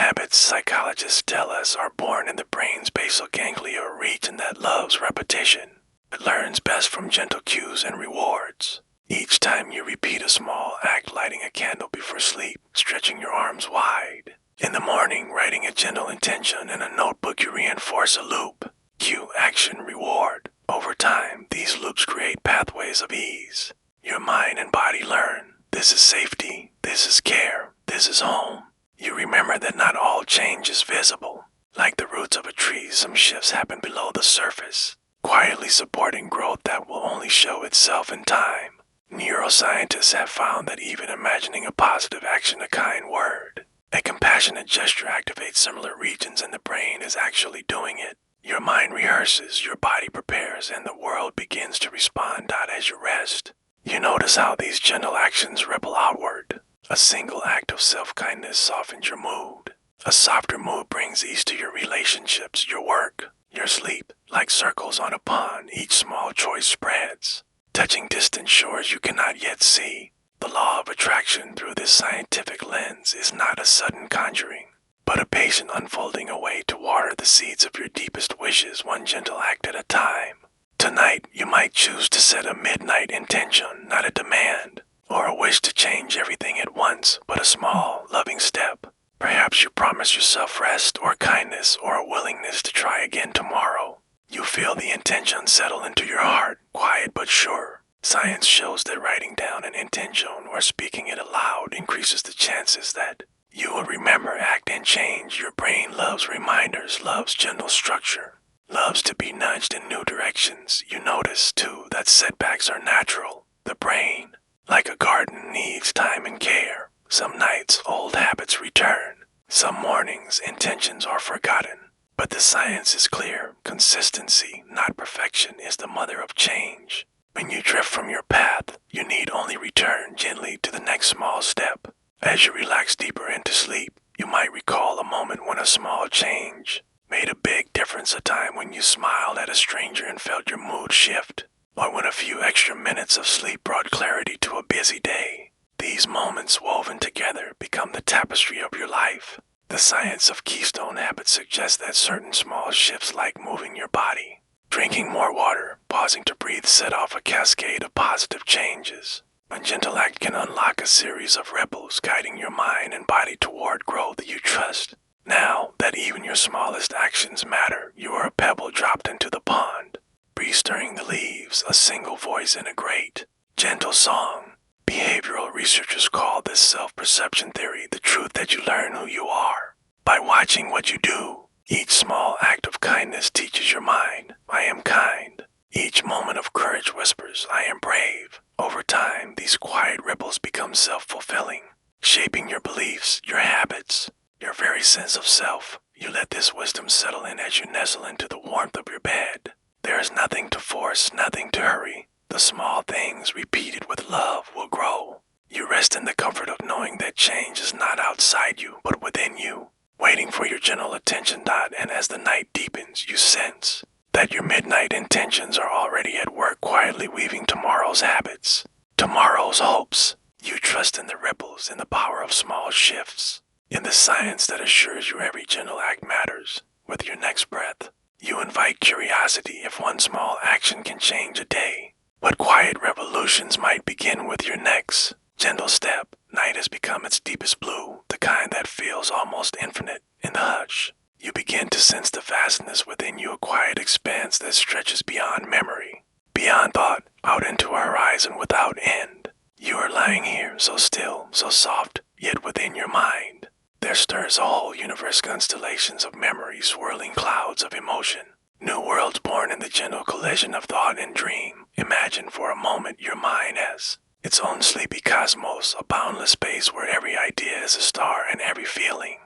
Habits, psychologists tell us, are born in the brain's basal ganglia, a region that loves repetition. It learns best from gentle cues and rewards. Each time you repeat a small act, lighting a candle before sleep, stretching your arms wide, in the morning, writing a gentle intention in a notebook, you reinforce a loop. Cue, action, reward. Over time, these loops create pathways of ease. Your mind and body learn. This is safety. This is care. This is home. You remember that not all change is visible. Like the roots of a tree, some shifts happen below the surface, quietly supporting growth that will only show itself in time. Neuroscientists have found that even imagining a positive action, a kind word, a compassionate gesture activates similar regions in the brain as actually doing it. Your mind rehearses, your body prepares, and the world begins to respond. As you rest, you notice how these gentle actions ripple outward. A single act of self-kindness softens your mood. A softer mood brings ease to your relationships, your work, your sleep. Like circles on a pond, each small choice spreads, touching distant shores you cannot yet see. The law of attraction through this scientific lens is not a sudden conjuring, but a patient unfolding a way to water the seeds of your deepest wishes, one gentle act at a time. Tonight, you might choose to set a midnight intention, not a demand, or a wish to change everything at once, but a small, loving step. Perhaps you promise yourself rest or kindness or a willingness to try again tomorrow. You feel the intention settle into your heart, quiet but sure. Science shows that writing down an intention or speaking it aloud increases the chances that you will remember, act, and change. Your brain loves reminders, loves gentle structure, loves to be nudged in new directions. You notice, too, that setbacks are natural. The brain, like a garden, needs time and care. Some nights, old habits return. Some mornings, intentions are forgotten. But the science is clear. Consistency, not perfection, is the mother of change. When you drift from your path, you need only return gently to the next small step. As you relax deeper into sleep, you might recall a moment when a small change made a big difference, a time when you smiled at a stranger and felt your mood shift, or when a few extra minutes of sleep brought clarity to a busy day. These moments woven together become the tapestry of your life. The science of keystone habits suggests that certain small shifts, like moving your body, drinking more water, pausing to breathe, set off a cascade of positive changes. A gentle act can unlock a series of ripples, guiding your mind and body toward growth you trust. Now that even your smallest actions matter, you are a pebble dropped into the pond, breeze stirring the leaves, a single voice in a great, gentle song. Behavioral researchers call this self-perception theory, the truth that you learn who you are by watching what you do. Each small act of kindness teaches your mind, I am kind. Each moment of courage whispers, I am brave. Over time, these quiet ripples become self-fulfilling, shaping your beliefs, your habits, your very sense of self. You let this wisdom settle in as you nestle into the warmth of your bed. There is nothing to force, nothing to hurry. The small things repeated with love will grow. You rest in the comfort of knowing that change is not outside you, but within you, waiting for your gentle attention. And as the night deepens, you sense that your midnight intentions are already at work, quietly weaving tomorrow's habits, tomorrow's hopes. You trust in the ripples, in the power of small shifts, in the science that assures you every gentle act matters. With your next breath, you invite curiosity. If one small action can change a day, what quiet revolutions might begin with your next gentle step? Night has become its deepest blue, the kind that feels almost infinite. In the hush, you begin to sense the vastness within you, a quiet expanse that stretches beyond memory, beyond thought, out into a horizon without end. You are lying here, so still, so soft, yet within your mind there stirs a whole universe, constellations of memory, swirling clouds of emotion. New worlds born in the gentle collision of thought and dream. Imagine for a moment your mind as its own sleepy cosmos, a boundless space where every idea is a star and every feeling,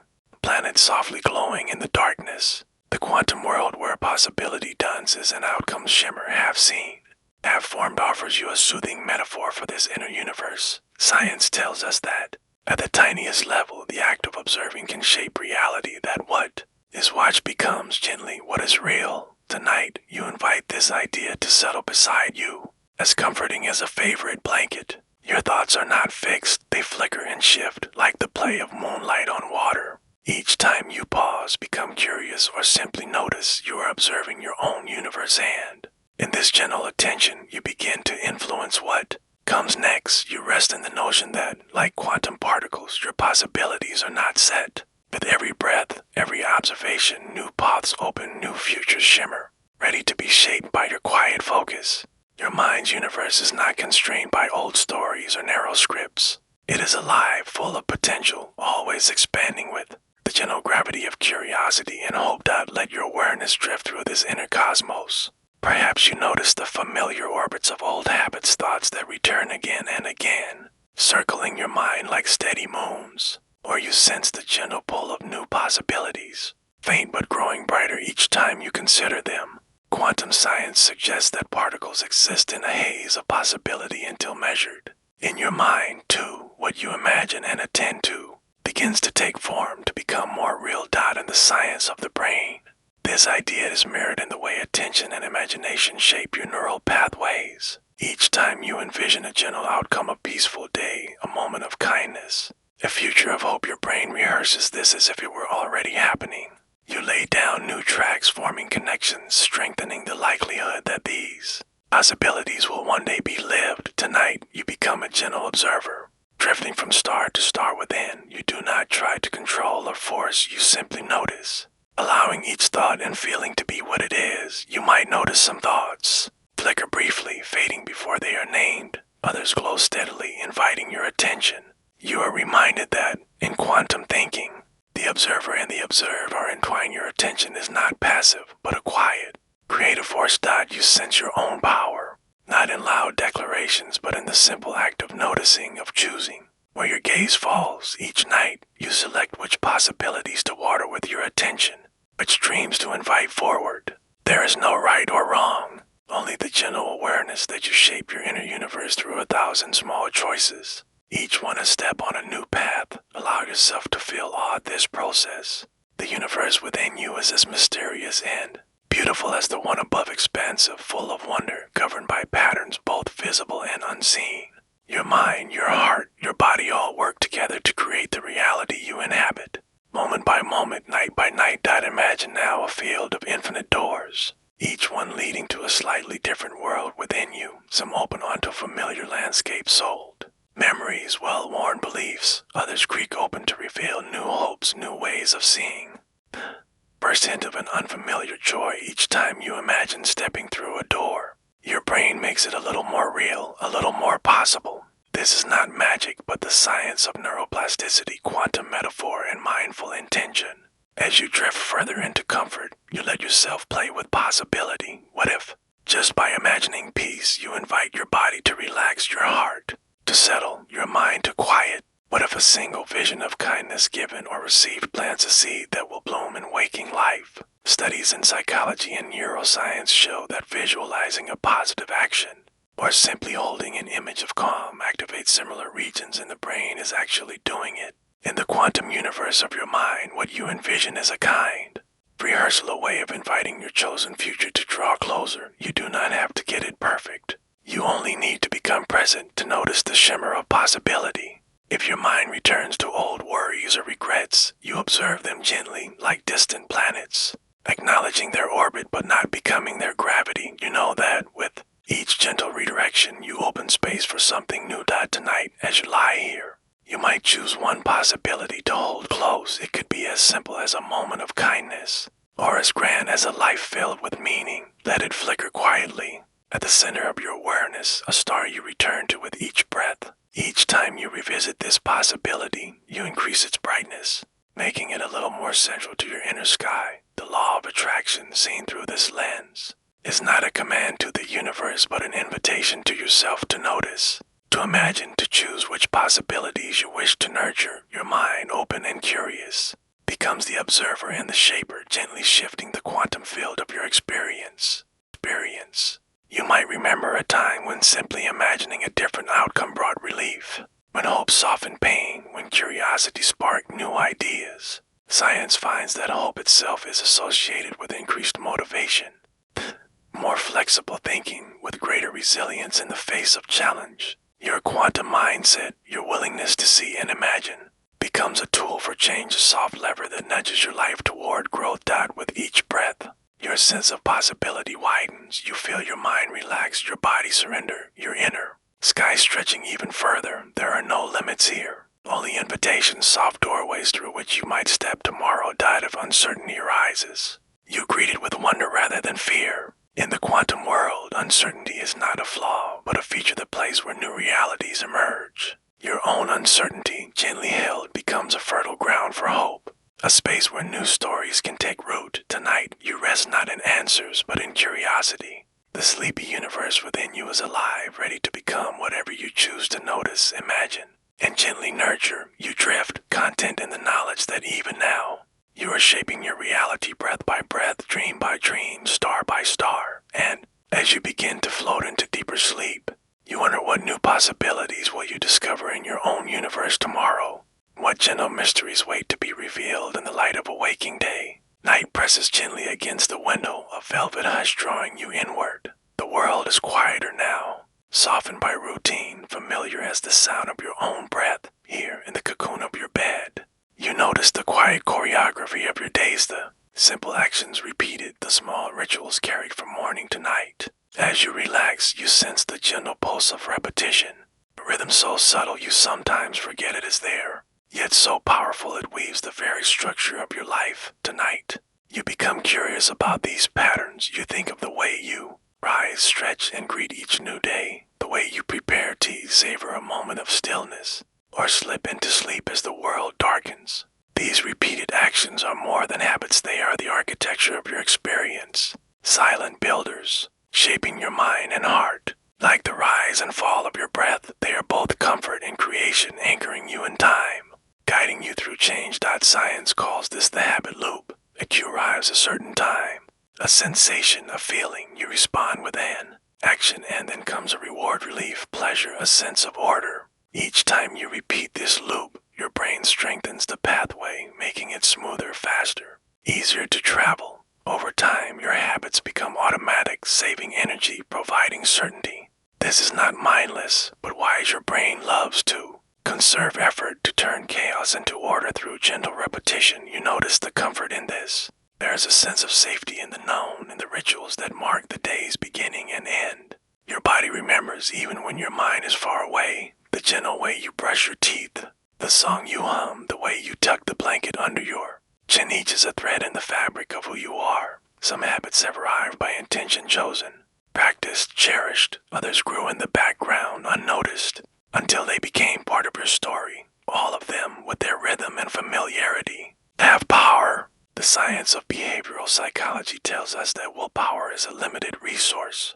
planets softly glowing in the darkness. The quantum world where possibility dances and outcomes shimmer, half seen, half formed, offers you a soothing metaphor for this inner universe. Science tells us that, at the tiniest level, the act of observing can shape reality, that what is watched becomes gently what is real. Tonight, you invite this idea to settle beside you, as comforting as a favorite blanket. Your thoughts are not fixed, they flicker and shift like the play of moonlight on water. Each time you pause, become curious, or simply notice, you are observing your own universe, and in this gentle attention, you begin to influence what comes next. You rest in the notion that, like quantum particles, your possibilities are not set. With every breath, every observation, new paths open, new futures shimmer, ready to be shaped by your quiet focus. Your mind's universe is not constrained by old stories or narrow scripts. It is alive, full of potential, always expanding with the gentle gravity of curiosity and hope. Let your awareness drift through this inner cosmos. Perhaps you notice the familiar orbits of old habits, thoughts that return again and again, circling your mind like steady moons. Or you sense the gentle pull of new possibilities, faint but growing brighter each time you consider them. Quantum science suggests that particles exist in a haze of possibility until measured. In your mind, too, what you imagine and attend to begins to take form to become more real. In the science of the brain, this idea is mirrored in the way attention and imagination shape your neural pathways. Each time you envision a gentle outcome, a peaceful day, a moment of kindness, a future of hope, your brain rehearses this as if it were already happening. You lay down new tracks, forming connections, strengthening the likelihood that these possibilities will one day be lived. Tonight, you become a gentle observer, drifting from star to star within. You do not try to control or force, you simply notice, allowing each thought and feeling to be what it is. You might notice some thoughts flicker briefly, fading before they are named. Others glow steadily, inviting your attention. You are reminded that, in quantum thinking, the observer and the observed are entwined. Your attention is not passive, but a quiet, creative force. You sense your own power, not in loud declarations, but in the simple act of noticing, of choosing. Where your gaze falls each night, you select which possibilities to water with your attention, which dreams to invite forward. There is no right or wrong, only the gentle awareness that you shape your inner universe through 1,000 small choices, each one a step on a new path. Allow yourself to feel awe at this process. The universe within you is as mysterious and beautiful as the one above, expansive, full of wonder, governed by patterns both visible and unseen. Your mind, your heart, your body all work together to create the reality you inhabit. Moment by moment, night by night. Imagine now a field of infinite doors, each one leading to a slightly different world within you. Some open onto familiar landscapes, sold memories, well-worn beliefs. Others creak open to reveal new hopes, new ways of seeing. First hint of an unfamiliar joy each time you imagine stepping through a door. Your brain makes it a little more real, a little more possible. This is not magic, but the science of neuroplasticity, quantum metaphor, and mindful intention. As you drift further into comfort, you let yourself play with possibility. What if, just by imagining peace, you invite your body to relax, your heart to settle, your mind to quiet? What if a single vision of kindness given or received plants a seed that will bloom in waking life? Studies in psychology and neuroscience show that visualizing a positive action, or simply holding an image of calm, activates similar regions in the brain is actually doing it. In the quantum universe of your mind, what you envision is a kind, rehearsal, way of inviting your chosen future to draw closer. You do not have to get it perfect. You only need to become present to notice the shimmer of possibility. If your mind returns to old worries or regrets, you observe them gently, like distant planets, acknowledging their orbit but not becoming their gravity. You know that with each gentle redirection, you open space for something new. Tonight, as you lie here, you might choose one possibility to hold close. It could be as simple as a moment of kindness, or as grand as a life filled with meaning. Let it flicker quietly. At the center of your awareness, a star you return to with each breath. Each time you revisit this possibility, you increase its brightness, making it a little more central to your inner sky. The law of attraction, seen through this lens, is not a command to the universe, but an invitation to yourself to notice, to imagine, to choose which possibilities you wish to nurture. Your mind, open and curious, becomes the observer and the shaper, gently shifting the quantum field of your experience. You might remember a time when simply imagining a different outcome brought relief, when hope softened pain, when curiosity sparked new ideas. Science finds that hope itself is associated with increased motivation, more flexible thinking, with greater resilience in the face of challenge. Your quantum mindset, your willingness to see and imagine, becomes a tool for change, a soft lever that nudges your life toward growth. With each breath, your sense of possibility widens. You feel your mind relax, your body surrender, your inner sky stretching even further. There are no limits here, only invitations, soft doorways through which you might step tomorrow. If uncertainty arises, you greet it with wonder rather than fear. In the quantum world, uncertainty is not a flaw, but a feature, the place where new realities emerge. Your own uncertainty, gently held, becomes a fertile ground for hope, a space where new stories can take root. Tonight, you rest not in answers, but in curiosity. The sleepy universe within you is alive, ready to become whatever you choose to notice, imagine, and gently nurture. You drift, content in the knowledge that even now, you are shaping your reality breath by breath, dream by dream, star by star, and as you begin to float into deeper sleep, you wonder what new possibilities will you discover in your own universe tomorrow. What gentle mysteries wait to be revealed in the light of a waking day. Night presses gently against the window, a velvet hush drawing you inward. The world is quieter now, softened by routine, familiar as the sound of your own breath here in the cocoon of your bed. You notice the quiet choreography of your days, the simple actions repeated, the small rituals carried from morning to night. As you relax, you sense the gentle pulse of repetition, a rhythm so subtle you sometimes forget it is there, yet so powerful it weaves the very structure of your life. Tonight, you become curious about these patterns. You think of the way you rise, stretch, and greet each new day, the way you prepare tea, savor a moment of stillness, or slip into sleep as the world darkens. These repeated actions are more than habits, they are the architecture of your experience, silent builders, shaping your mind and heart. Like the rise and fall of your breath, they are both comfort and creation, anchoring you in time, guiding you through change. Science calls this the habit loop. A cue arrives a certain time, a sensation, a feeling, you respond with an action, and then comes a reward, relief, pleasure, a sense of order. Each time you repeat this loop, your brain strengthens the pathway, making it smoother, faster, easier to travel. Over time, your habits become automatic, saving energy, providing certainty. This is not mindless, but wise. Your brain loves to conserve effort, to turn chaos into order through gentle repetition. You notice the comfort in this. There is a sense of safety in the known, in the rituals that mark the day's beginning and end. Your body remembers even when your mind is far away. The gentle way you brush your teeth, the song you hum, the way you tuck the blanket under your chin, each is a thread in the fabric of who you are. Some habits have arrived by intention chosen, practiced, cherished. Others grew in the background, unnoticed, until they became part of your story. All of them, with their rhythm and familiarity, have power. The science of behavioral psychology tells us that willpower is a limited resource.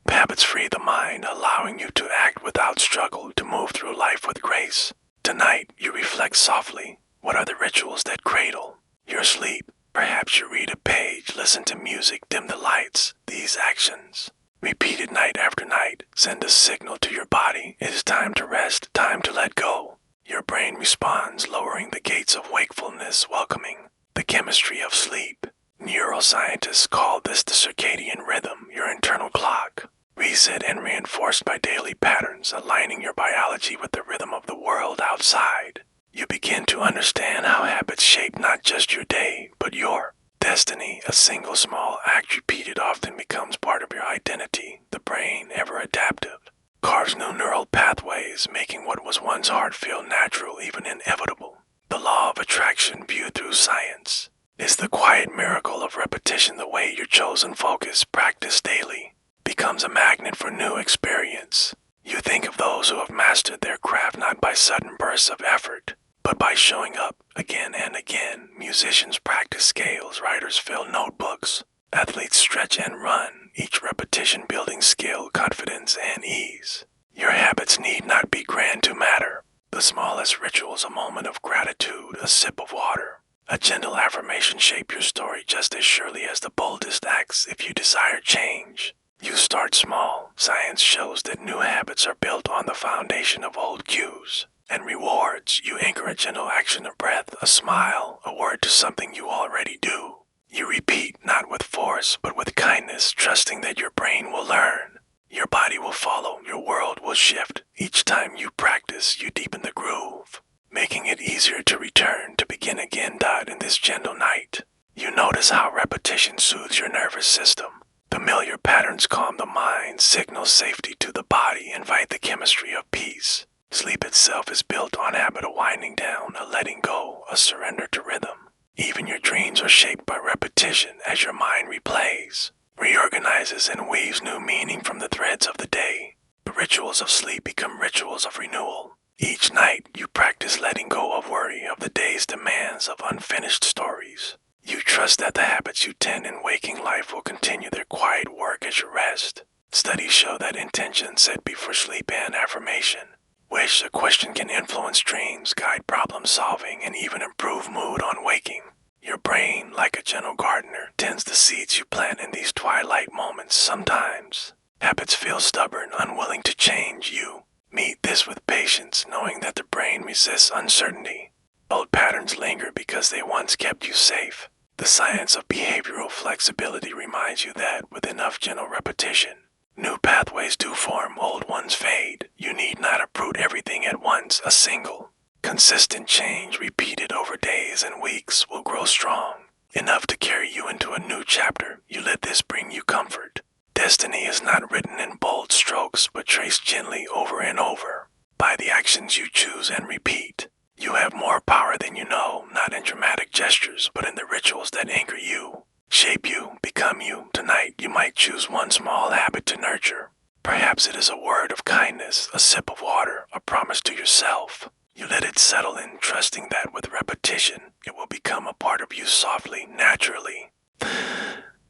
Habits free the mind, allowing you to act without struggle, to move through life with grace. Tonight, you reflect softly. What are the rituals that cradle your sleep? Perhaps you read a page, listen to music, dim the lights. These actions, repeated night after night, send a signal to your body. It is time to rest, time to let go. Your brain responds, lowering the gates of wakefulness, welcoming the chemistry of sleep. Neuroscientists call this the circadian rhythm, your internal clock, reset and reinforced by daily patterns, aligning your biology with the rhythm of the world outside. You begin to understand how habits shape not just your day, but your destiny. A single small act repeated often becomes part of your identity. The brain, ever adaptive, carves new neural pathways, making what was once hard feel natural, even inevitable. The law of attraction, viewed through science, is the quiet miracle of repetition. The way your chosen focus, practiced daily, becomes a magnet for new experience. You think of those who have mastered their craft not by sudden bursts of effort, but by showing up again and again. Musicians practice scales, writers fill notebooks, athletes stretch and run, each repetition building skill, confidence, and ease. Your habits need not be grand to matter. The smallest rituals, a moment of gratitude, a sip of water, a gentle affirmation, shape your story just as surely as the boldest acts. If you desire change, you start small. Science shows that new habits are built on the foundation of old cues and rewards. You anchor a gentle action, a breath, a smile, a word to something you already do. You repeat, not with force, but with kindness, trusting that your brain will learn. Your body will follow, your world will shift. Each time you practice, you deepen the groove, making it easier to return, to begin again. In this gentle night, you notice how repetition soothes your nervous system. Familiar patterns calm the mind, signal safety to the body, invite the chemistry of peace. Sleep itself is built on habit, a winding down, a letting go, a surrender to rhythm. Even your dreams are shaped by repetition as your mind replays, reorganizes, and weaves new meaning from the threads of the day. The rituals of sleep become rituals of renewal. Each night, you practice letting go of worry, of the day's demands, of unfinished stories. You trust that the habits you tend in waking life will continue their quiet work as you rest. Studies show that intention set before sleep and affirmation, wish a question can influence dreams, guide problem solving, and even improve mood on waking. Your brain, like a gentle gardener, tends the seeds you plant in these twilight moments. Sometimes habits feel stubborn, unwilling to change. You meet this with patience, knowing that the brain resists uncertainty. Old patterns linger because they once kept you safe. The science of behavioral flexibility reminds you that with enough gentle repetition, new pathways do form, old ones fade. You need not uproot everything at once. A single, consistent change repeated over days and weeks will grow strong, enough to carry you into a new chapter. You let this bring you comfort. Destiny is not written in bold strokes, but traced gently over and over, by the actions you choose and repeat. You have more power than you know, not in dramatic gestures, but in the rituals that anchor you, shape you, become you. Tonight, you might choose one small habit to nurture. Perhaps it is a word of kindness, a sip of water, a promise to yourself. You let it settle in, trusting that with repetition, it will become a part of you softly, naturally.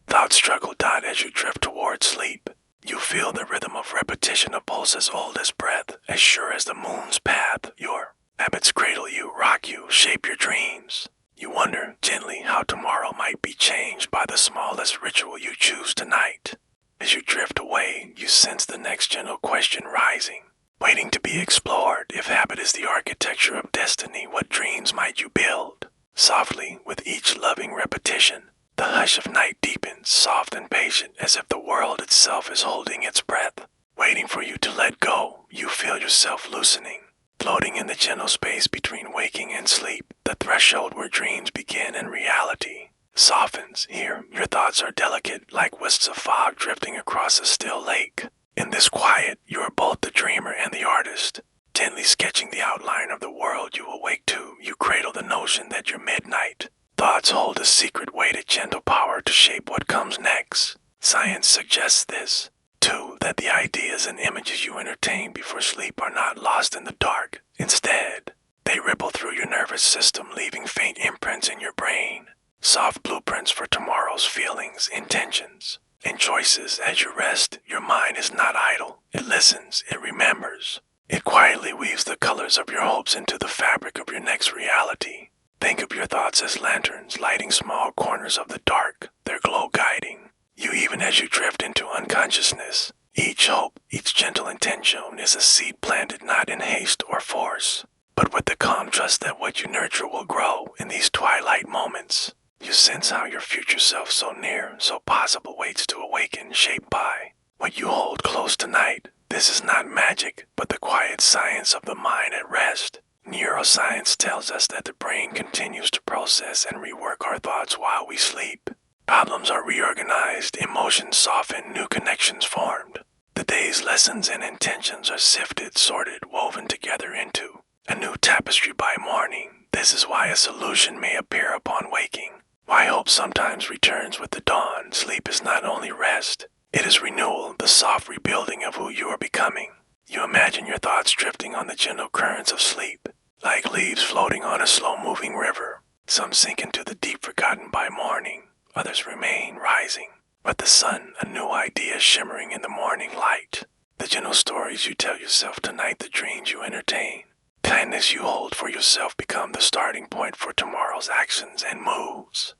Thoughts struggle dot as you drift towards sleep. You feel the rhythm of repetition, a pulse as old as breath, as sure as the moon's path. Your habits cradle you, rock you, shape your dreams. You wonder gently how tomorrow might be changed by the smallest ritual you choose tonight. As you drift away, you sense the next gentle question rising, waiting to be explored. If habit is the architecture of destiny, what dreams might you build? Softly, with each loving repetition, the hush of night deepens, soft and patient, as if the world itself is holding its breath, waiting for you to let go. You feel yourself loosening, floating in the gentle space between waking and sleep, the threshold where dreams begin and reality softens. Here, your thoughts are delicate, like wisps of fog drifting across a still lake. In this quiet, you are both the dreamer and the artist, gently sketching the outline of the world you awake to. You cradle the notion that your midnight thoughts hold a secret weighted gentle power to shape what comes next. Science suggests this, too, that the ideas and images you entertain before sleep are not lost in the dark. Instead, they ripple through your nervous system, leaving faint imprints in your brain, soft blueprints for tomorrow's feelings, intentions, and choices. As you rest, your mind is not idle. It listens, it remembers. It quietly weaves the colors of your hopes into the fabric of your next reality. Think of your thoughts as lanterns, lighting small corners of the dark, their glow guiding you even as you drift into unconsciousness. Each hope, each gentle intention is a seed planted not in haste or force, but with the calm trust that what you nurture will grow. In these twilight moments, you sense how your future self, so near, so possible, waits to awaken, shaped by what you hold close tonight. This is not magic, but the quiet science of the mind at rest. Neuroscience tells us that the brain continues to process and rework our thoughts while we sleep. Problems are reorganized, emotions softened, new connections formed. The day's lessons and intentions are sifted, sorted, woven together into a new tapestry by morning. This is why a solution may appear upon waking, why hope sometimes returns with the dawn. Sleep is not only rest, it is renewal, the soft rebuilding of who you are becoming. You imagine your thoughts drifting on the gentle currents of sleep, like leaves floating on a slow-moving river. Some sink into the deep forgotten by morning, others remain rising, but the sun, a new idea shimmering in the morning light. The gentle stories you tell yourself tonight, the dreams you entertain, kindness you hold for yourself become the starting point for tomorrow's actions and moves.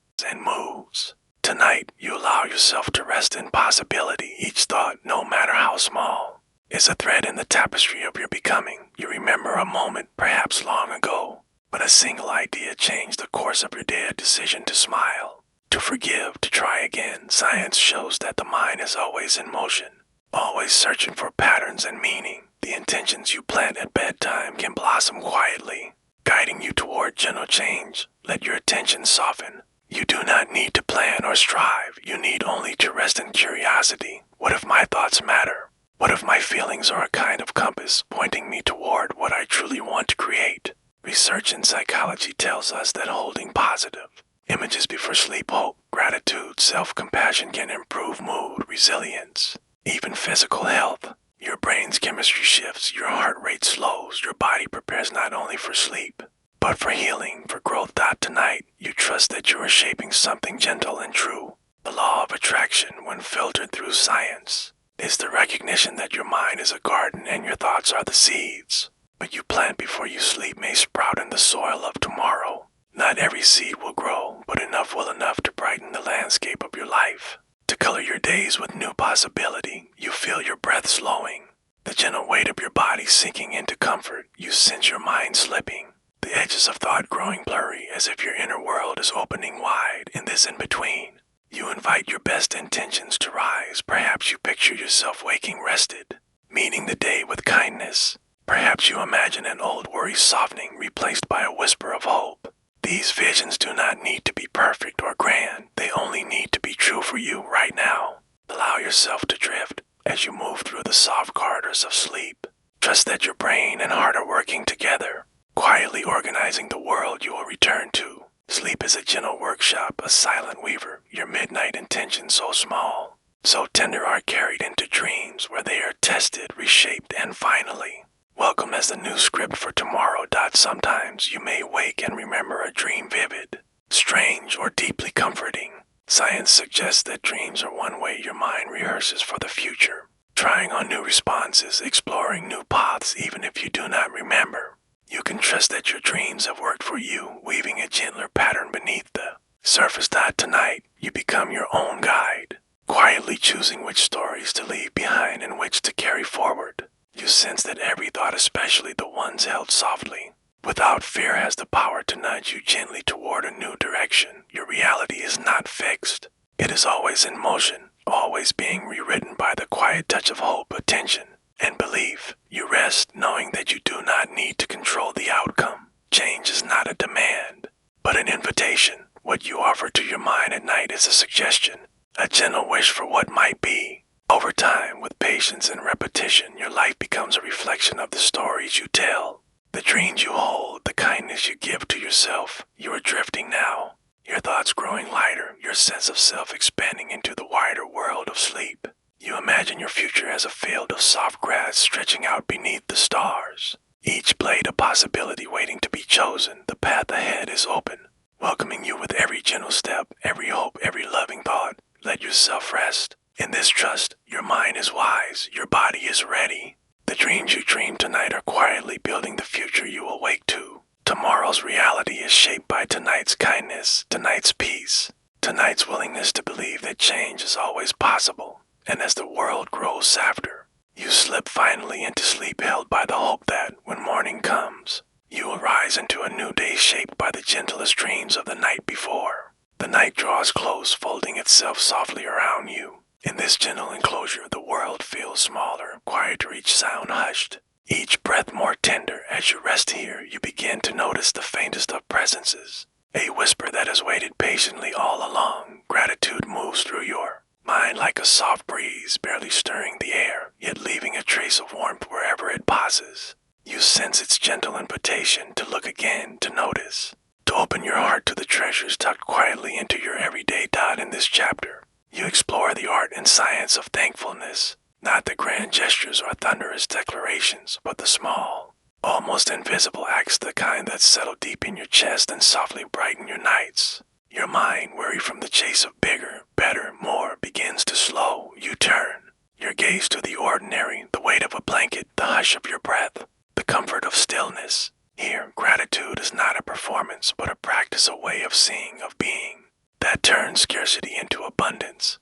Tonight, you allow yourself to rest in possibility. Each thought, no matter how small, is a thread in the tapestry of your becoming. You remember a moment, perhaps long ago, when a single idea changed the course of your day, a decision to smile, to forgive, to try again. Science shows that the mind is always in motion, always searching for patterns and meaning. The intentions you plant at bedtime can blossom quietly, guiding you toward gentle change. Let your attention soften. You do not need to plan or strive. You need only to rest in curiosity. What if my thoughts matter? What if my feelings are a kind of compass pointing me toward what I truly want to create? Research in psychology tells us that holding positive images before sleep, hope, gratitude, self-compassion can improve mood, resilience, even physical health. Your brain's chemistry shifts, your heart rate slows, your body prepares not only for sleep, But for healing, for growth, tonight, you trust that you are shaping something gentle and true. The law of attraction, when filtered through science, is the recognition that your mind is a garden and your thoughts are the seeds. But you plant before you sleep may sprout in the soil of tomorrow. Not every seed will grow, but enough will enough to brighten the landscape of your life. To color your days with new possibility, you feel your breath slowing. The gentle weight of your body sinking into comfort, you sense your mind slipping. The edges of thought growing blurry as if your inner world is opening wide in this in-between. You invite your best intentions to rise. Perhaps you picture yourself waking rested, meeting the day with kindness. Perhaps you imagine an old worry softening, replaced by a whisper of hope. These visions do not need to be perfect or grand. They only need to be true for you right now. Allow yourself to drift as you move through the soft corridors of sleep. Trust that your brain and heart are working together, quietly organizing the world you will return to. Sleep is a gentle workshop, a silent weaver, your midnight intentions so small, so tender are carried into dreams where they are tested, reshaped, and finally welcome as the new script for tomorrow. Sometimes you may wake and remember a dream vivid, strange, or deeply comforting. Science suggests that dreams are one way your mind rehearses for the future, trying on new responses, exploring new paths even if you do not remember. You can trust that your dreams have worked for you, weaving a gentler pattern beneath the surface. Tonight, you become your own guide, quietly choosing which stories to leave behind and which to carry forward. You sense that every thought, especially the ones held softly, without fear, has the power to nudge you gently toward a new direction. Your reality is not fixed. It is always in motion, always being rewritten by the quiet touch of hope, attention, and belief. You rest knowing that you do not need to control the outcome. Change is not a demand, but an invitation. What you offer to your mind at night is a suggestion, a gentle wish for what might be. Over time, with patience and repetition, your life becomes a reflection of the stories you tell, the dreams you hold, the kindness you give to yourself. You are drifting now, your thoughts growing lighter, your sense of self expanding into the wider world of sleep. You imagine your future as a field of soft grass stretching out beneath the stars, each blade a possibility waiting to be chosen. The path ahead is open, welcoming you with every gentle step, every hope, every loving thought. Let yourself rest. In this trust, your mind is wise, your body is ready. The dreams you dream tonight are quietly building the future you awake to. Tomorrow's reality is shaped by tonight's kindness, tonight's peace, tonight's willingness to believe that change is always possible. And as the world grows softer, you slip finally into sleep, held by the hope that, when morning comes, you will rise into a new day shaped by the gentlest dreams of the night before. The night draws close, folding itself softly around you. In this gentle enclosure, the world feels smaller, quieter, each sound hushed, each breath more tender. As you rest here, you begin to notice the faintest of presences, a whisper that has waited patiently all along. Gratitude moves through your mind like a soft breeze, barely stirring the air, yet leaving a trace of warmth wherever it passes. You sense its gentle invitation to look again, to notice, to open your heart to the treasures tucked quietly into your everyday. In this chapter, you explore the art and science of thankfulness, not the grand gestures or thunderous declarations, but the small, almost invisible acts, the kind that settle deep in your chest and softly brighten your nights. Your mind, weary from the chase of bigger, better, more, begins to slow. You turn your gaze to the ordinary, the weight of a blanket, the hush of your breath, the comfort of stillness. Here, gratitude is not a performance, but a practice, a way of seeing, of being, that turns scarcity into abundance.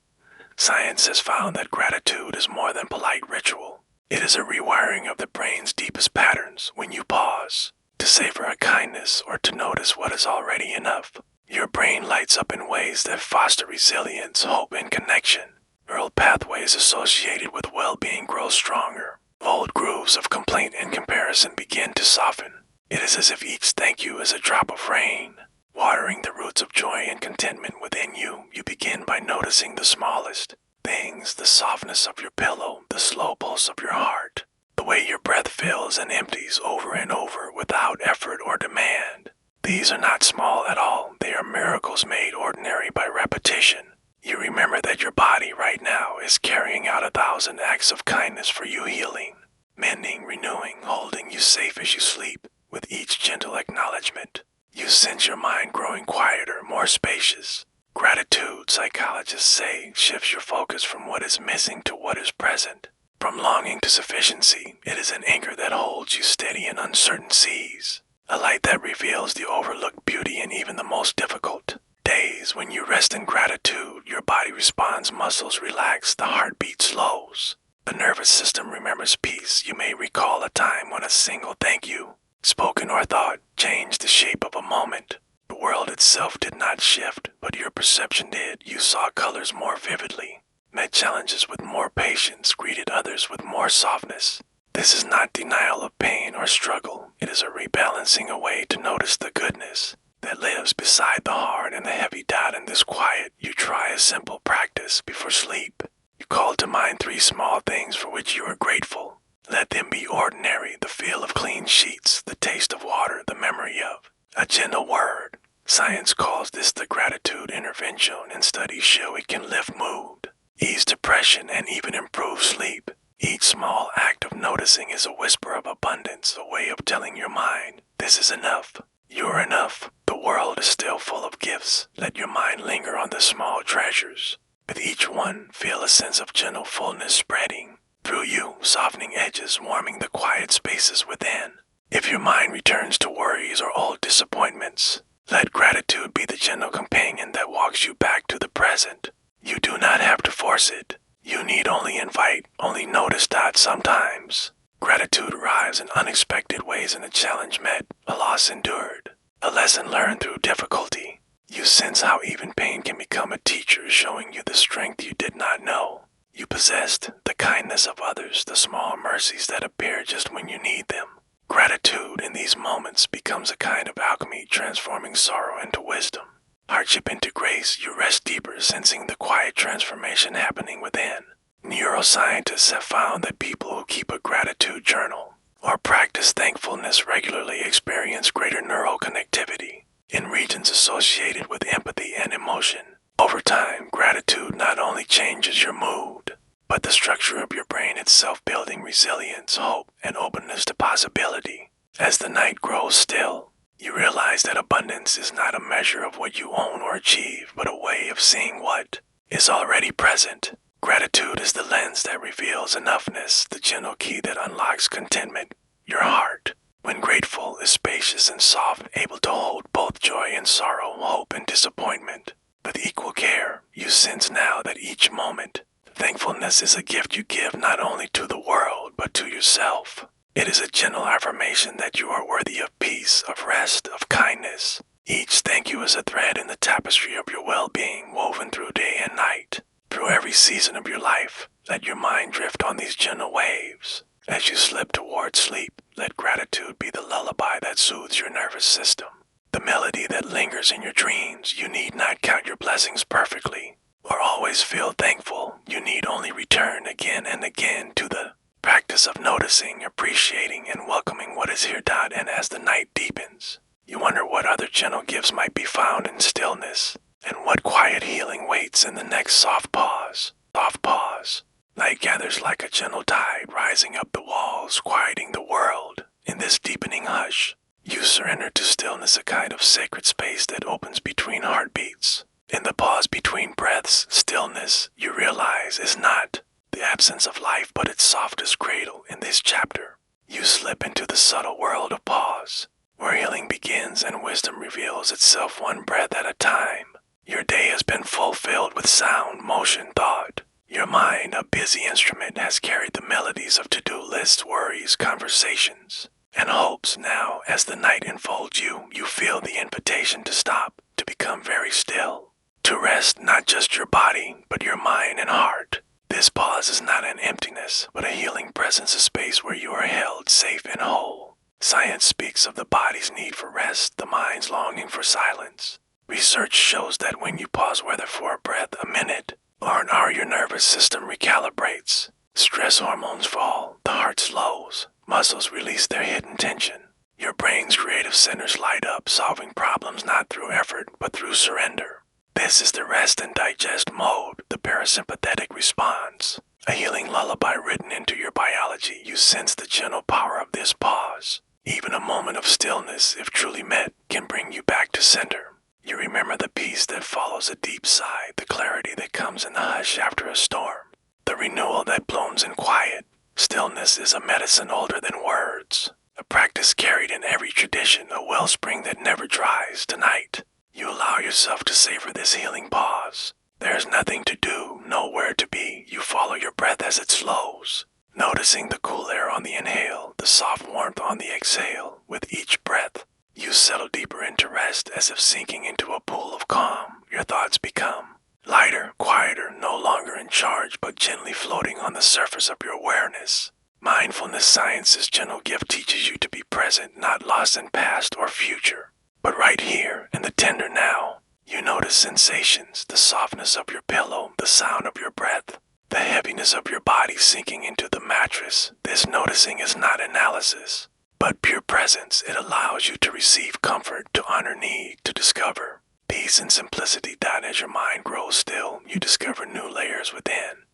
Science has found that gratitude is more than polite ritual. It is a rewiring of the brain's deepest patterns. When you pause to savor a kindness or to notice what is already enough, your brain lights up in ways that foster resilience, hope, and connection. Neural pathways associated with well-being grow stronger. Old grooves of complaint and comparison begin to soften. It is as if each thank you is a drop of rain, watering the roots of joy and contentment within you. You begin by noticing the smallest things, the softness of your pillow, the slow pulse of your heart, the way your breath fills and empties over and over without effort or demand. These are not small at all. They are miracles made ordinary by repetition. You remember that your body right now is carrying out 1,000 acts of kindness for you, healing, mending, renewing, holding you safe as you sleep. With each gentle acknowledgement, sense your mind growing quieter, more spacious. Gratitude, psychologists say, shifts your focus from what is missing to what is present. From longing to sufficiency, it is an anchor that holds you steady in uncertain seas. A light that reveals the overlooked beauty in even the most difficult days. When you rest in gratitude, your body responds, muscles relax, the heartbeat slows. The nervous system remembers peace. You may recall a time when a single thank you, spoken or thought, changed the shape of a moment. The world itself did not shift, but your perception did. You saw colors more vividly, met challenges with more patience, greeted others with more softness. This is not denial of pain or struggle. It is a rebalancing, a way to notice the goodness that lives beside the hard and the heavy. In this quiet, you try a simple practice before sleep. You call to mind 3 small things for which you are grateful. Let them be ordinary: the feel of clean sheets, the taste of water, the memory of a gentle word. Science calls this the gratitude intervention, and studies show it can lift mood, ease depression, and even improve sleep. Each small act of noticing is a whisper of abundance, a way of telling your mind, this is enough. You're enough. The world is still full of gifts. Let your mind linger on the small treasures. With each one, feel a sense of gentle fullness spreading through you, softening edges, warming the quiet spaces within. If your mind returns to worries or old disappointments, let gratitude be the gentle companion that walks you back to the present. You do not have to force it. You need only invite, only notice that sometimes gratitude arrives in unexpected ways, in a challenge met, a loss endured, a lesson learned through difficulty. You sense how even pain can become a teacher, showing you the strength you did not know you possessed, the kindness of others, the small mercies that appear just when you need them. Gratitude in these moments becomes a kind of alchemy, transforming sorrow into wisdom, hardship into grace. You rest deeper, sensing the quiet transformation happening within. Neuroscientists have found that people who keep a gratitude journal or practice thankfulness regularly experience greater neural connectivity in regions associated with empathy and emotion. Over time, gratitude not only changes your mood, but the structure of your brain itself, building resilience, hope, and openness to possibility. As the night grows still, you realize that abundance is not a measure of what you own or achieve, but a way of seeing what is already present. Gratitude is the lens that reveals enoughness, the gentle key that unlocks contentment. Your heart, when grateful, is spacious and soft, able to hold both joy and sorrow, hope and disappointment. With equal care, you sense now that each moment, thankfulness is a gift you give not only to the world, but to yourself. It is a gentle affirmation that you are worthy of peace, of rest, of kindness. Each thank you is a thread in the tapestry of your well-being, woven through day and night. Through every season of your life, let your mind drift on these gentle waves. As you slip toward sleep, let gratitude be the lullaby that soothes your nervous system, the melody that lingers in your dreams. You need not count your blessings perfectly, or always feel thankful. You need only return again and again to the practice of noticing, appreciating, and welcoming what is here. And as the night deepens, you wonder what other gentle gifts might be found in stillness, and what quiet healing waits in the next soft pause. Soft pause. Night gathers like a gentle tide, rising up the walls, quieting the world. In this deepening hush, you surrender to stillness, a kind of sacred space that opens between heartbeats. In the pause between breaths, stillness, you realize, is not the absence of life, but its softest cradle. In this chapter, you slip into the subtle world of pause, where healing begins and wisdom reveals itself one breath at a time. Your day has been fulfilled with sound, motion, thought. Your mind, a busy instrument, has carried the melodies of to-do lists, worries, conversations, and hopes. Now, as the night enfolds you, you feel the invitation to stop, to become very still, to rest not just your body, but your mind and heart. This pause is not an emptiness, but a healing presence, a space where you are held safe and whole. Science speaks of the body's need for rest, the mind's longing for silence. Research shows that when you pause, whether for a breath, a minute, or an hour, your nervous system recalibrates. Stress hormones fall, the heart slows, muscles release their hidden tension. Your brain's creative centers light up, solving problems not through effort, but through surrender. This is the rest and digest mode, the parasympathetic response. A healing lullaby written into your biology. You sense the gentle power of this pause. Even a moment of stillness, if truly met, can bring you back to center. You remember the peace that follows a deep sigh, the clarity that comes in the hush after a storm, the renewal that blooms in quiet. Stillness is a medicine older than words, a practice carried in every tradition, a wellspring that never dries. Tonight, you allow yourself to savor this healing pause. There is nothing to do, nowhere to be. You follow your breath as it slows, noticing the cool air on the inhale, the soft warmth on the exhale. With each breath, you settle deeper into rest, as if sinking into a pool of calm. Your thoughts become lighter, quieter, no longer in charge, but gently floating on the surface of your awareness. Mindfulness science's gentle gift teaches you to be present, not lost in past or future, but right here in the tender now. You notice sensations, the softness of your pillow, the sound of your breath, the heaviness of your body sinking into the mattress. This noticing is not analysis, but pure presence. It allows you to receive comfort, to honor need, to discover peace and simplicity. That as your mind grows still, you discover new layers within.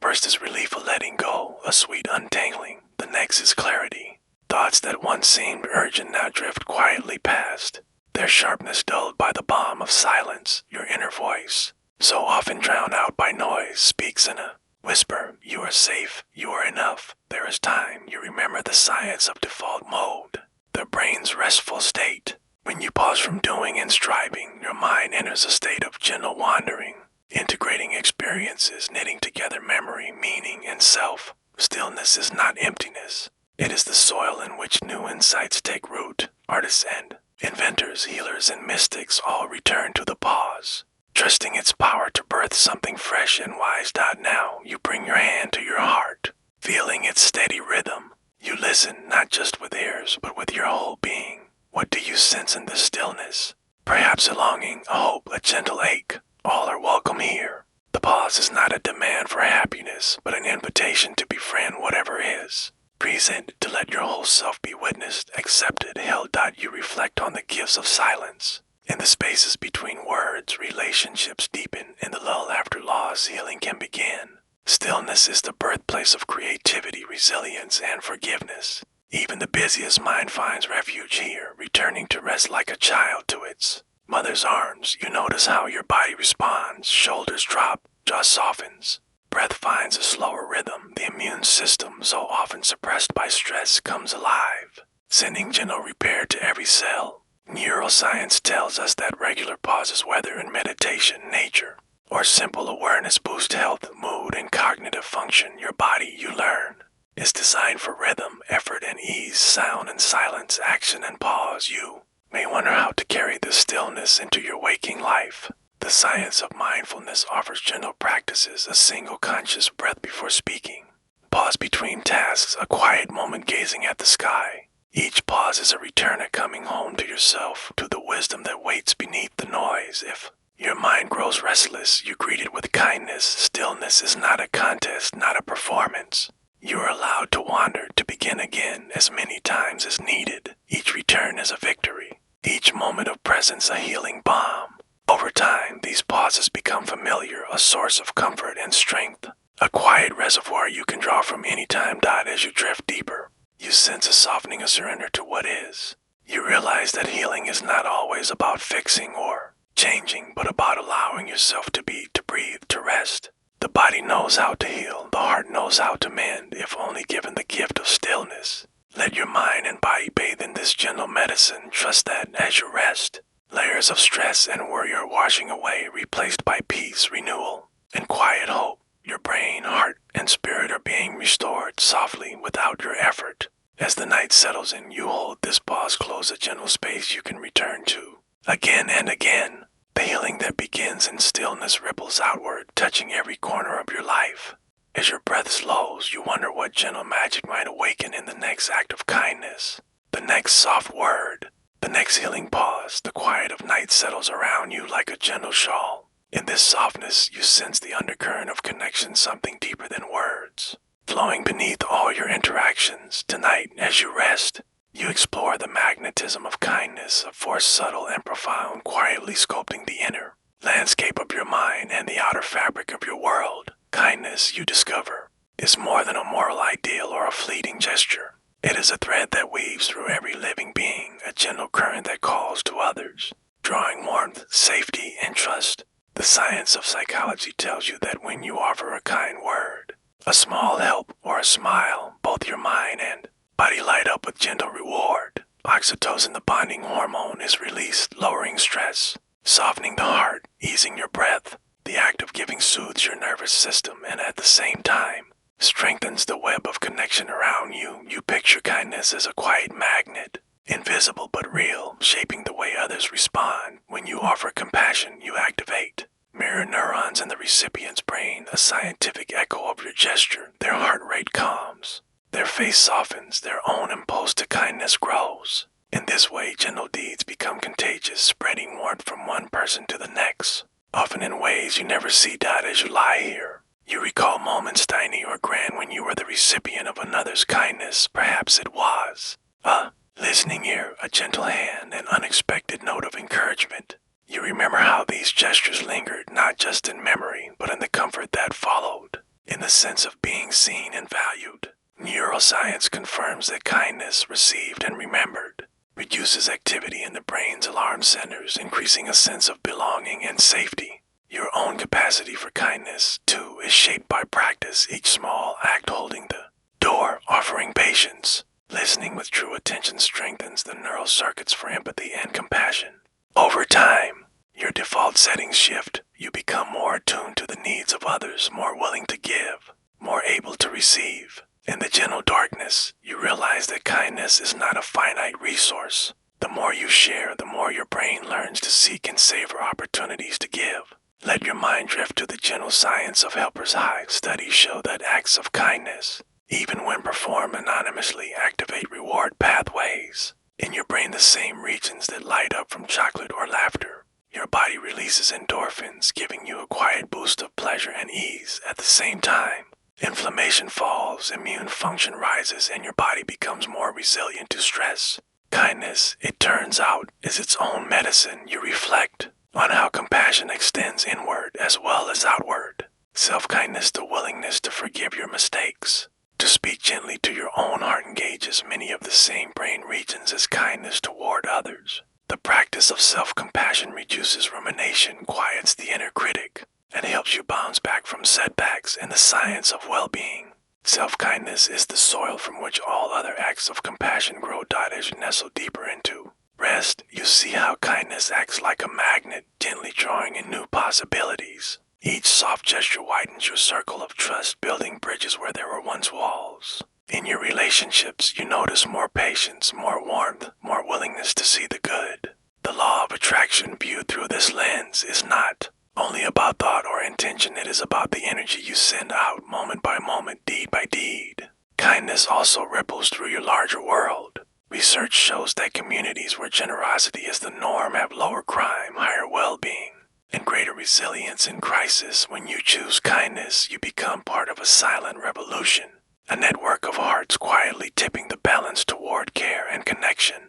First is relief of letting go, a sweet untangling. The next is clarity. Thoughts that once seemed urgent now drift quietly past, their sharpness dulled by the balm of silence. Your inner voice, so often drowned out by noise, speaks in a whisper. You are safe, you are enough, there is time. You remember the science of default mode, the brain's restful state. When you pause from doing and striving, your mind enters a state of gentle wandering, integrating experiences, knitting together memory, meaning, and self. Stillness is not emptiness. It is the soil in which new insights take root. Artists and inventors, healers, and mystics all return to the pause, trusting its power to birth something fresh and wise. Now, you bring your hand to your heart, feeling its steady rhythm. You listen, not just with ears, but with your whole being. What do you sense in this stillness? Perhaps a longing, a hope, a gentle ache. All are welcome here. The pause is not a demand for happiness, but an invitation to befriend whatever is present, to let your whole self be witnessed, accepted, held. You reflect on the gifts of silence. In the spaces between words, relationships deepen. In the lull after loss, healing can begin. Stillness is the birthplace of creativity, resilience, and forgiveness. Even the busiest mind finds refuge here, returning to rest like a child to its mother's arms. You notice how your body responds. Shoulders drop, jaw softens, breath finds a slower rhythm. The immune system, so often suppressed by stress, comes alive, sending gentle repair to every cell. Neuroscience tells us that regular pauses, whether in meditation, nature, or simple awareness, boost health, mood, and cognitive function. Your body, you learn, is designed for rhythm, effort, and ease, sound and silence, action and pause. You may wonder how to carry this stillness into your waking life. The science of mindfulness offers gentle practices, a single conscious breath before speaking, pause between tasks, a quiet moment gazing at the sky. Each pause is a return, a coming home to yourself, to the wisdom that waits beneath the noise. If your mind grows restless, you greet it with kindness. Stillness is not a contest, not a performance. You are allowed to wander, to begin again as many times as needed. Each return is a victory, each moment of presence a healing balm. Over time, these pauses become familiar, a source of comfort and strength, a quiet reservoir you can draw from any time. As you drift deeper, you sense a softening, a surrender to what is. You realize that healing is not always about fixing or changing, but about allowing yourself to be, to breathe, to rest. The body knows how to heal, the heart knows how to mend, if only given the gift of stillness. Let your mind and body bathe in this gentle medicine. Trust that as you rest, layers of stress and worry are washing away, replaced by peace, renewal, and quiet hope. Your brain, heart, and spirit are being restored softly without your effort. As the night settles in, you hold this pause close, a gentle space you can return to again and again. The healing that begins in stillness ripples outward, touching every corner of your life. As your breath slows, you wonder what gentle magic might awaken in the next act of kindness, the next soft word, the next healing pause. The quiet of night settles around you like a gentle shawl. In this softness, you sense the undercurrent of connection, something deeper than words, flowing beneath all your interactions. Tonight, as you rest, you explore the magnetism of kindness, a force subtle and profound, quietly sculpting the inner landscape of your mind and the outer fabric of your world. Kindness, you discover, is more than a moral ideal or a fleeting gesture. It is a thread that weaves through every living being, a gentle current that calls to others, drawing warmth, safety, and trust. The science of psychology tells you that when you offer a kind word, a small help, or a smile, both your mind and body light up with gentle reward. Oxytocin, the bonding hormone, is released, lowering stress, softening the heart, easing your breath. The act of giving soothes your nervous system and at the same time strengthens the web of connection around you. You picture kindness as a quiet magnet, invisible but real, shaping the way others respond. When you offer compassion, you activate mirror neurons in the recipient's brain, a scientific echo of your gesture. Their heart rate calms, their face softens, their own impulse to kindness grows. In this way, gentle deeds become contagious, spreading warmth from one person to the next, often in ways you never see as you lie here. You recall moments tiny or grand when you were the recipient of another's kindness. Perhaps it was a listening ear, a gentle hand, an unexpected note of encouragement. You remember how these gestures lingered, not just in memory, but in the comfort that followed, in the sense of being seen and valued. Neuroscience confirms that kindness, received and remembered, reduces activity in the brain's alarm centers, increasing a sense of belonging and safety. Your own capacity for kindness, too, is shaped by practice, each small act holding the door, offering patience. Listening with true attention strengthens the neural circuits for empathy and compassion. Over time, your default settings shift. You become more attuned to the needs of others, more willing to give, more able to receive. In the gentle darkness, you realize that kindness is not a finite resource. The more you share, the more your brain learns to seek and savor opportunities to give. Let your mind drift to the gentle science of helper's high. Studies show that acts of kindness, even when performed anonymously, activate reward pathways in your brain, the same regions that light up from chocolate or laughter. Your body releases endorphins, giving you a quiet boost of pleasure and ease. At the same time, inflammation falls, immune function rises, and your body becomes more resilient to stress. Kindness, it turns out, is its own medicine. You reflect on how compassion extends inward as well as outward. Self-kindness, the willingness to forgive your mistakes, to speak gently to your own heart, engages many of the same brain regions as kindness toward others. The practice of self-compassion reduces rumination, quiets the inner critic, and helps you bounce back from setbacks. In the science of well-being, self-kindness is the soil from which all other acts of compassion grow. As you nestle deeper into rest, you see how kindness acts like a magnet, gently drawing in new possibilities. Each soft gesture widens your circle of trust, building bridges where there were once walls. In your relationships, you notice more patience, more warmth, more willingness to see the good. The law of attraction, viewed through this lens, is not only about thought or intention. It is about the energy you send out, moment by moment, deed by deed. Kindness also ripples through your larger world. Research shows that communities where generosity is the norm have lower crime, higher well-being, and greater resilience in crisis. When you choose kindness, you become part of a silent revolution, a network of hearts quietly tipping the balance toward care and connection.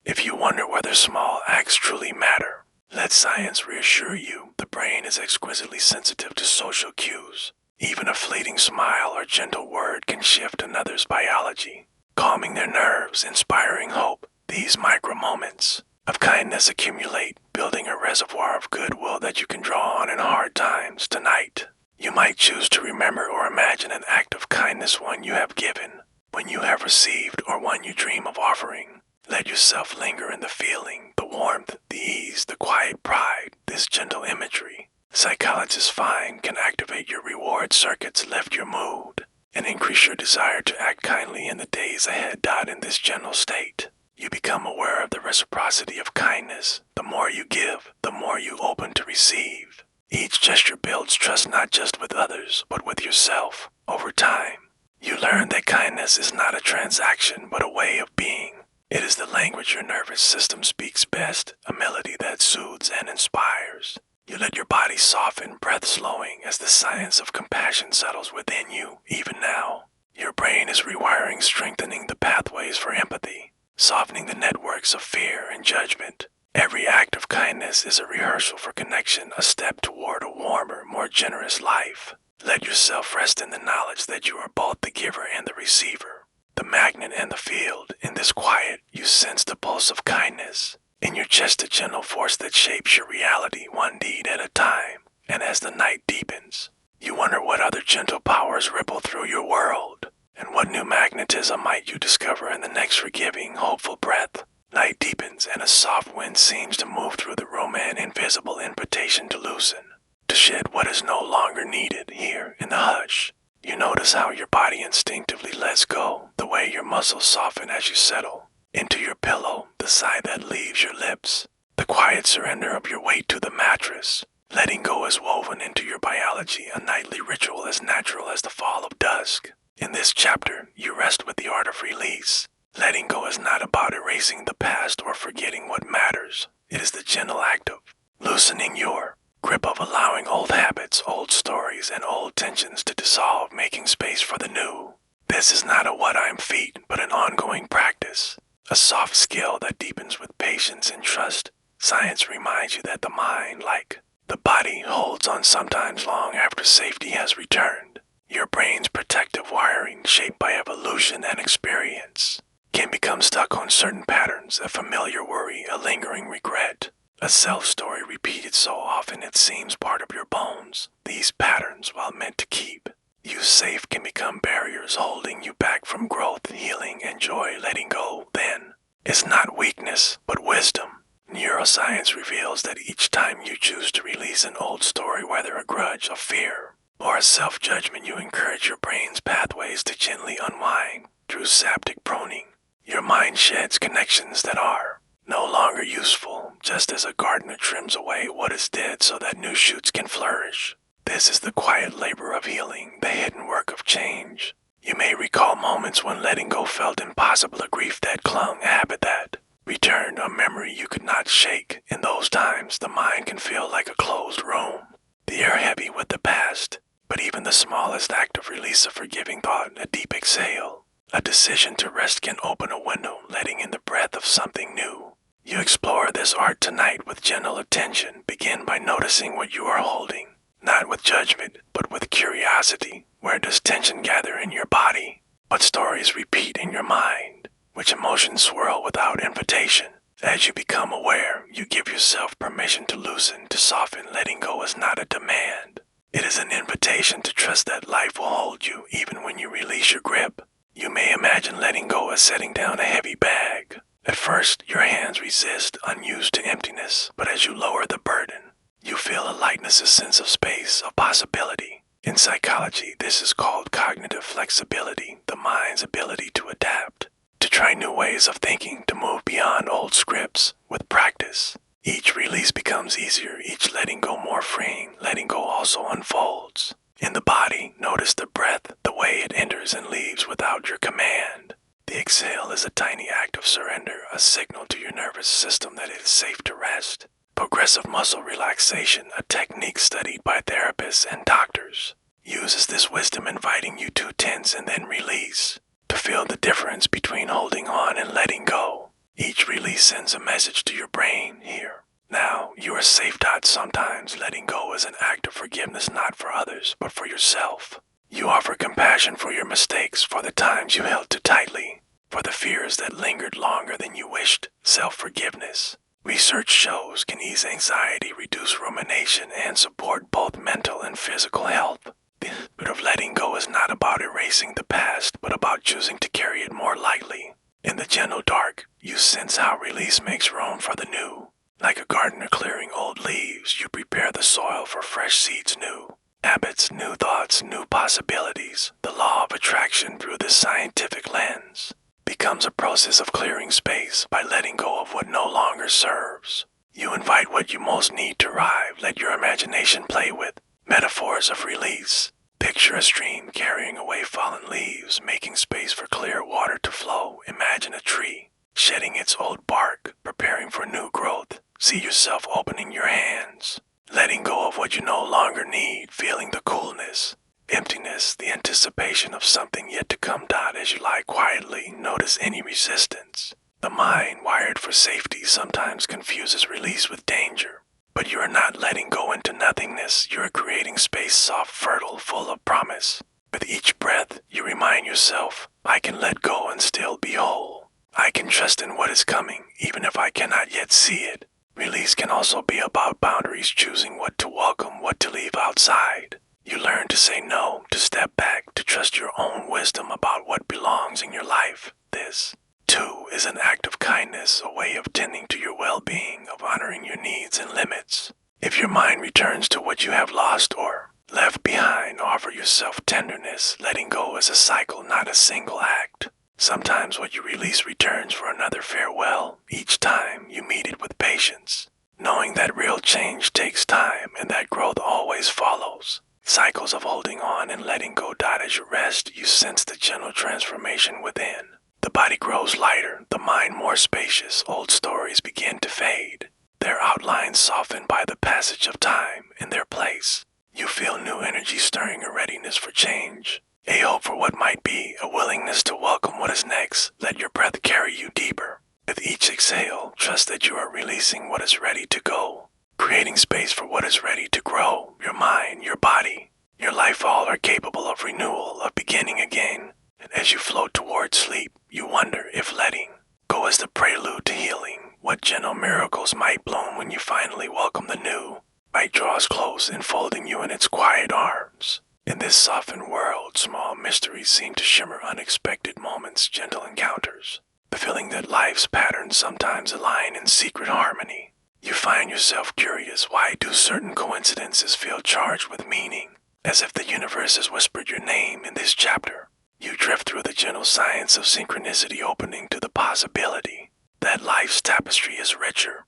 If you wonder whether small acts truly matter, let science reassure you. The brain is exquisitely sensitive to social cues. Even a fleeting smile or gentle word can shift another's biology, calming their nerves, inspiring hope. These micro moments of kindness accumulate, building a reservoir of goodwill that you can draw on in hard times. Tonight, you might choose to remember or imagine an act of kindness, one you have given, one you have received, or one you dream of offering. Let yourself linger in the feeling, the warmth, the ease, the quiet pride. This gentle imagery, psychologists find, can activate your reward circuits, lift your mood, and increase your desire to act kindly in the days ahead. In this gentle state, you become aware of the reciprocity of kindness. The more you give, the more you open to receive. Each gesture builds trust, not just with others, but with yourself. Over time, you learn that kindness is not a transaction, but a way of being. It is the language your nervous system speaks best, a melody that soothes and inspires. You let your body soften, breath slowing, as the science of compassion settles within you. Even now, your brain is rewiring, strengthening the pathways for empathy, softening the networks of fear and judgment. Every act of kindness is a rehearsal for connection, a step toward a warmer, more generous life. Let yourself rest in the knowledge that you are both the giver and the receiver. the magnet and the field. In this quiet, you sense the pulse of kindness. In your chest, a gentle force that shapes your reality one deed at a time. And as the night deepens, you wonder what other gentle powers ripple through your world, and what new magnetism might you discover in the next forgiving, hopeful breath. Night deepens, and a soft wind seems to move through the room, an invisible invitation to loosen, to shed what is no longer needed. Here, in the hush, you notice how your body instinctively lets go, the way your muscles soften as you settle into your pillow, the sigh that leaves your lips, the quiet surrender of your weight to the mattress. Letting go is woven into your biology, a nightly ritual as natural as the fall of dusk. In this chapter, you rest with the art of release. Letting go is not about erasing the past or forgetting what matters. It is the gentle act of loosening your grip, of allowing old habits, old stories, and old tensions to dissolve, making space for the new. This is not a what-I'm feat, but an ongoing practice, a soft skill that deepens with patience and trust. Science reminds you that the mind, like the body, holds on sometimes long after safety has returned. Your brain's protective wiring, shaped by evolution and experience, can become stuck on certain patterns, a familiar worry, a lingering regret, a self-story repeated so often it seems part of your bones. These patterns, while meant to keep you safe, can become barriers holding you back from growth, healing, and joy. Letting go, then, is not weakness, but wisdom. Neuroscience reveals that each time you choose to release an old story, whether a grudge, a fear, or a self-judgment, you encourage your brain's pathways to gently unwind. Through septic pruning, your mind sheds connections that are no longer useful, just as a gardener trims away what is dead so that new shoots can flourish. This is the quiet labor of healing, the hidden work of change. You may recall moments when letting go felt impossible, a grief that clung, a habit that returned, a memory you could not shake. In those times, the mind can feel like a closed room, the air heavy with the past. But even the smallest act of release, a forgiving thought, a deep exhale, a decision to rest, can open a window, letting in the breath of something new. You explore this art tonight with gentle attention. Begin by noticing what you are holding, not with judgment, but with curiosity. Where does tension gather in your body? What stories repeat in your mind? Which emotions swirl without invitation? As you become aware, you give yourself permission to loosen, to soften. Letting go is not a demand. It is an invitation to trust that life will hold you even when you release your grip. You may imagine letting go as setting down a heavy bag. At first, your hands resist, unused to emptiness, but as you lower the burden, you feel a lightness, a sense of space, of possibility. In psychology, this is called cognitive flexibility, the mind's ability to adapt, to try new ways of thinking, to move beyond old scripts. With practice, each release becomes easier, each letting go more freeing. Letting go also unfolds in the body. Notice the breath, the way it enters and leaves without your command. The exhale is a tiny act of surrender, a signal to your nervous system that it is safe to rest. Progressive muscle relaxation, a technique studied by therapists and doctors, uses this wisdom, inviting you to tense and then release, to feel the difference between holding on and letting go. Each release sends a message to your brain: here, now, you are safe. Sometimes letting go is an act of forgiveness, not for others, but for yourself. You offer compassion for your mistakes, for the times you held too tightly, for the fears that lingered longer than you wished. Self-forgiveness, research shows, can ease anxiety, reduce rumination, and support both mental and physical health. The art of letting go is not about erasing the past, but about choosing to carry it more lightly. In the gentle dark, you sense how release makes room for the new. Like a gardener clearing old leaves, you prepare the soil for fresh seeds, new habits, new thoughts, new possibilities. The law of attraction, through this scientific lens, becomes a process of clearing space. By letting go of what no longer serves, you invite what you most need to arrive. Let your imagination play with metaphors of release. Picture a stream carrying away fallen leaves, making space for clear water to flow. Imagine a tree shedding its old bark, preparing for new growth. See yourself opening your hands, letting go of what you no longer need, feeling the coolness, emptiness, the anticipation of something yet to come. As you lie quietly, notice any resistance. The mind, wired for safety, sometimes confuses release with danger. But you are not letting go into nothingness. You are creating space, soft, fertile, full of promise. With each breath, you remind yourself, I can let go and still be whole. I can trust in what is coming, even if I cannot yet see it. Release can also be about boundaries, choosing what to welcome, what to leave outside. You learn to say no, to step back, to trust your own wisdom about what belongs in your life. This, too, is an act of kindness, a way of tending to your well-being, of honoring your needs and limits. If your mind returns to what you have lost or left behind, offer yourself tenderness. Letting go is a cycle, not a single act. Sometimes what you release returns for another farewell. Each time you meet it with patience, knowing that real change takes time and that growth always follows. Cycles of holding on and letting go. As you rest, you sense the gentle transformation within. The body grows lighter, the mind more spacious. Old stories begin to fade, their outlines softened by the passage of time. In their place, you feel new energy stirring, a readiness for change, a hope for what might be, a willingness to welcome what is next. Let your breath carry you deeper. With each exhale, trust that you are releasing what is ready to go, creating space for what is ready to grow. Your mind, your body, your life all are capable of renewal, of beginning again. And as you float towards sleep, you wonder if letting go is the prelude to healing. What gentle miracles might bloom when you finally welcome the new. Might draws close, enfolding you in its quiet arms. In this softened world, small mysteries seem to shimmer, unexpected moments, gentle encounters. The feeling that life's patterns sometimes align in secret harmony. You find yourself curious, why do certain coincidences feel charged with meaning? As if the universe has whispered your name in this chapter. You drift through the gentle science of synchronicity, opening to the possibility that life's tapestry is richer,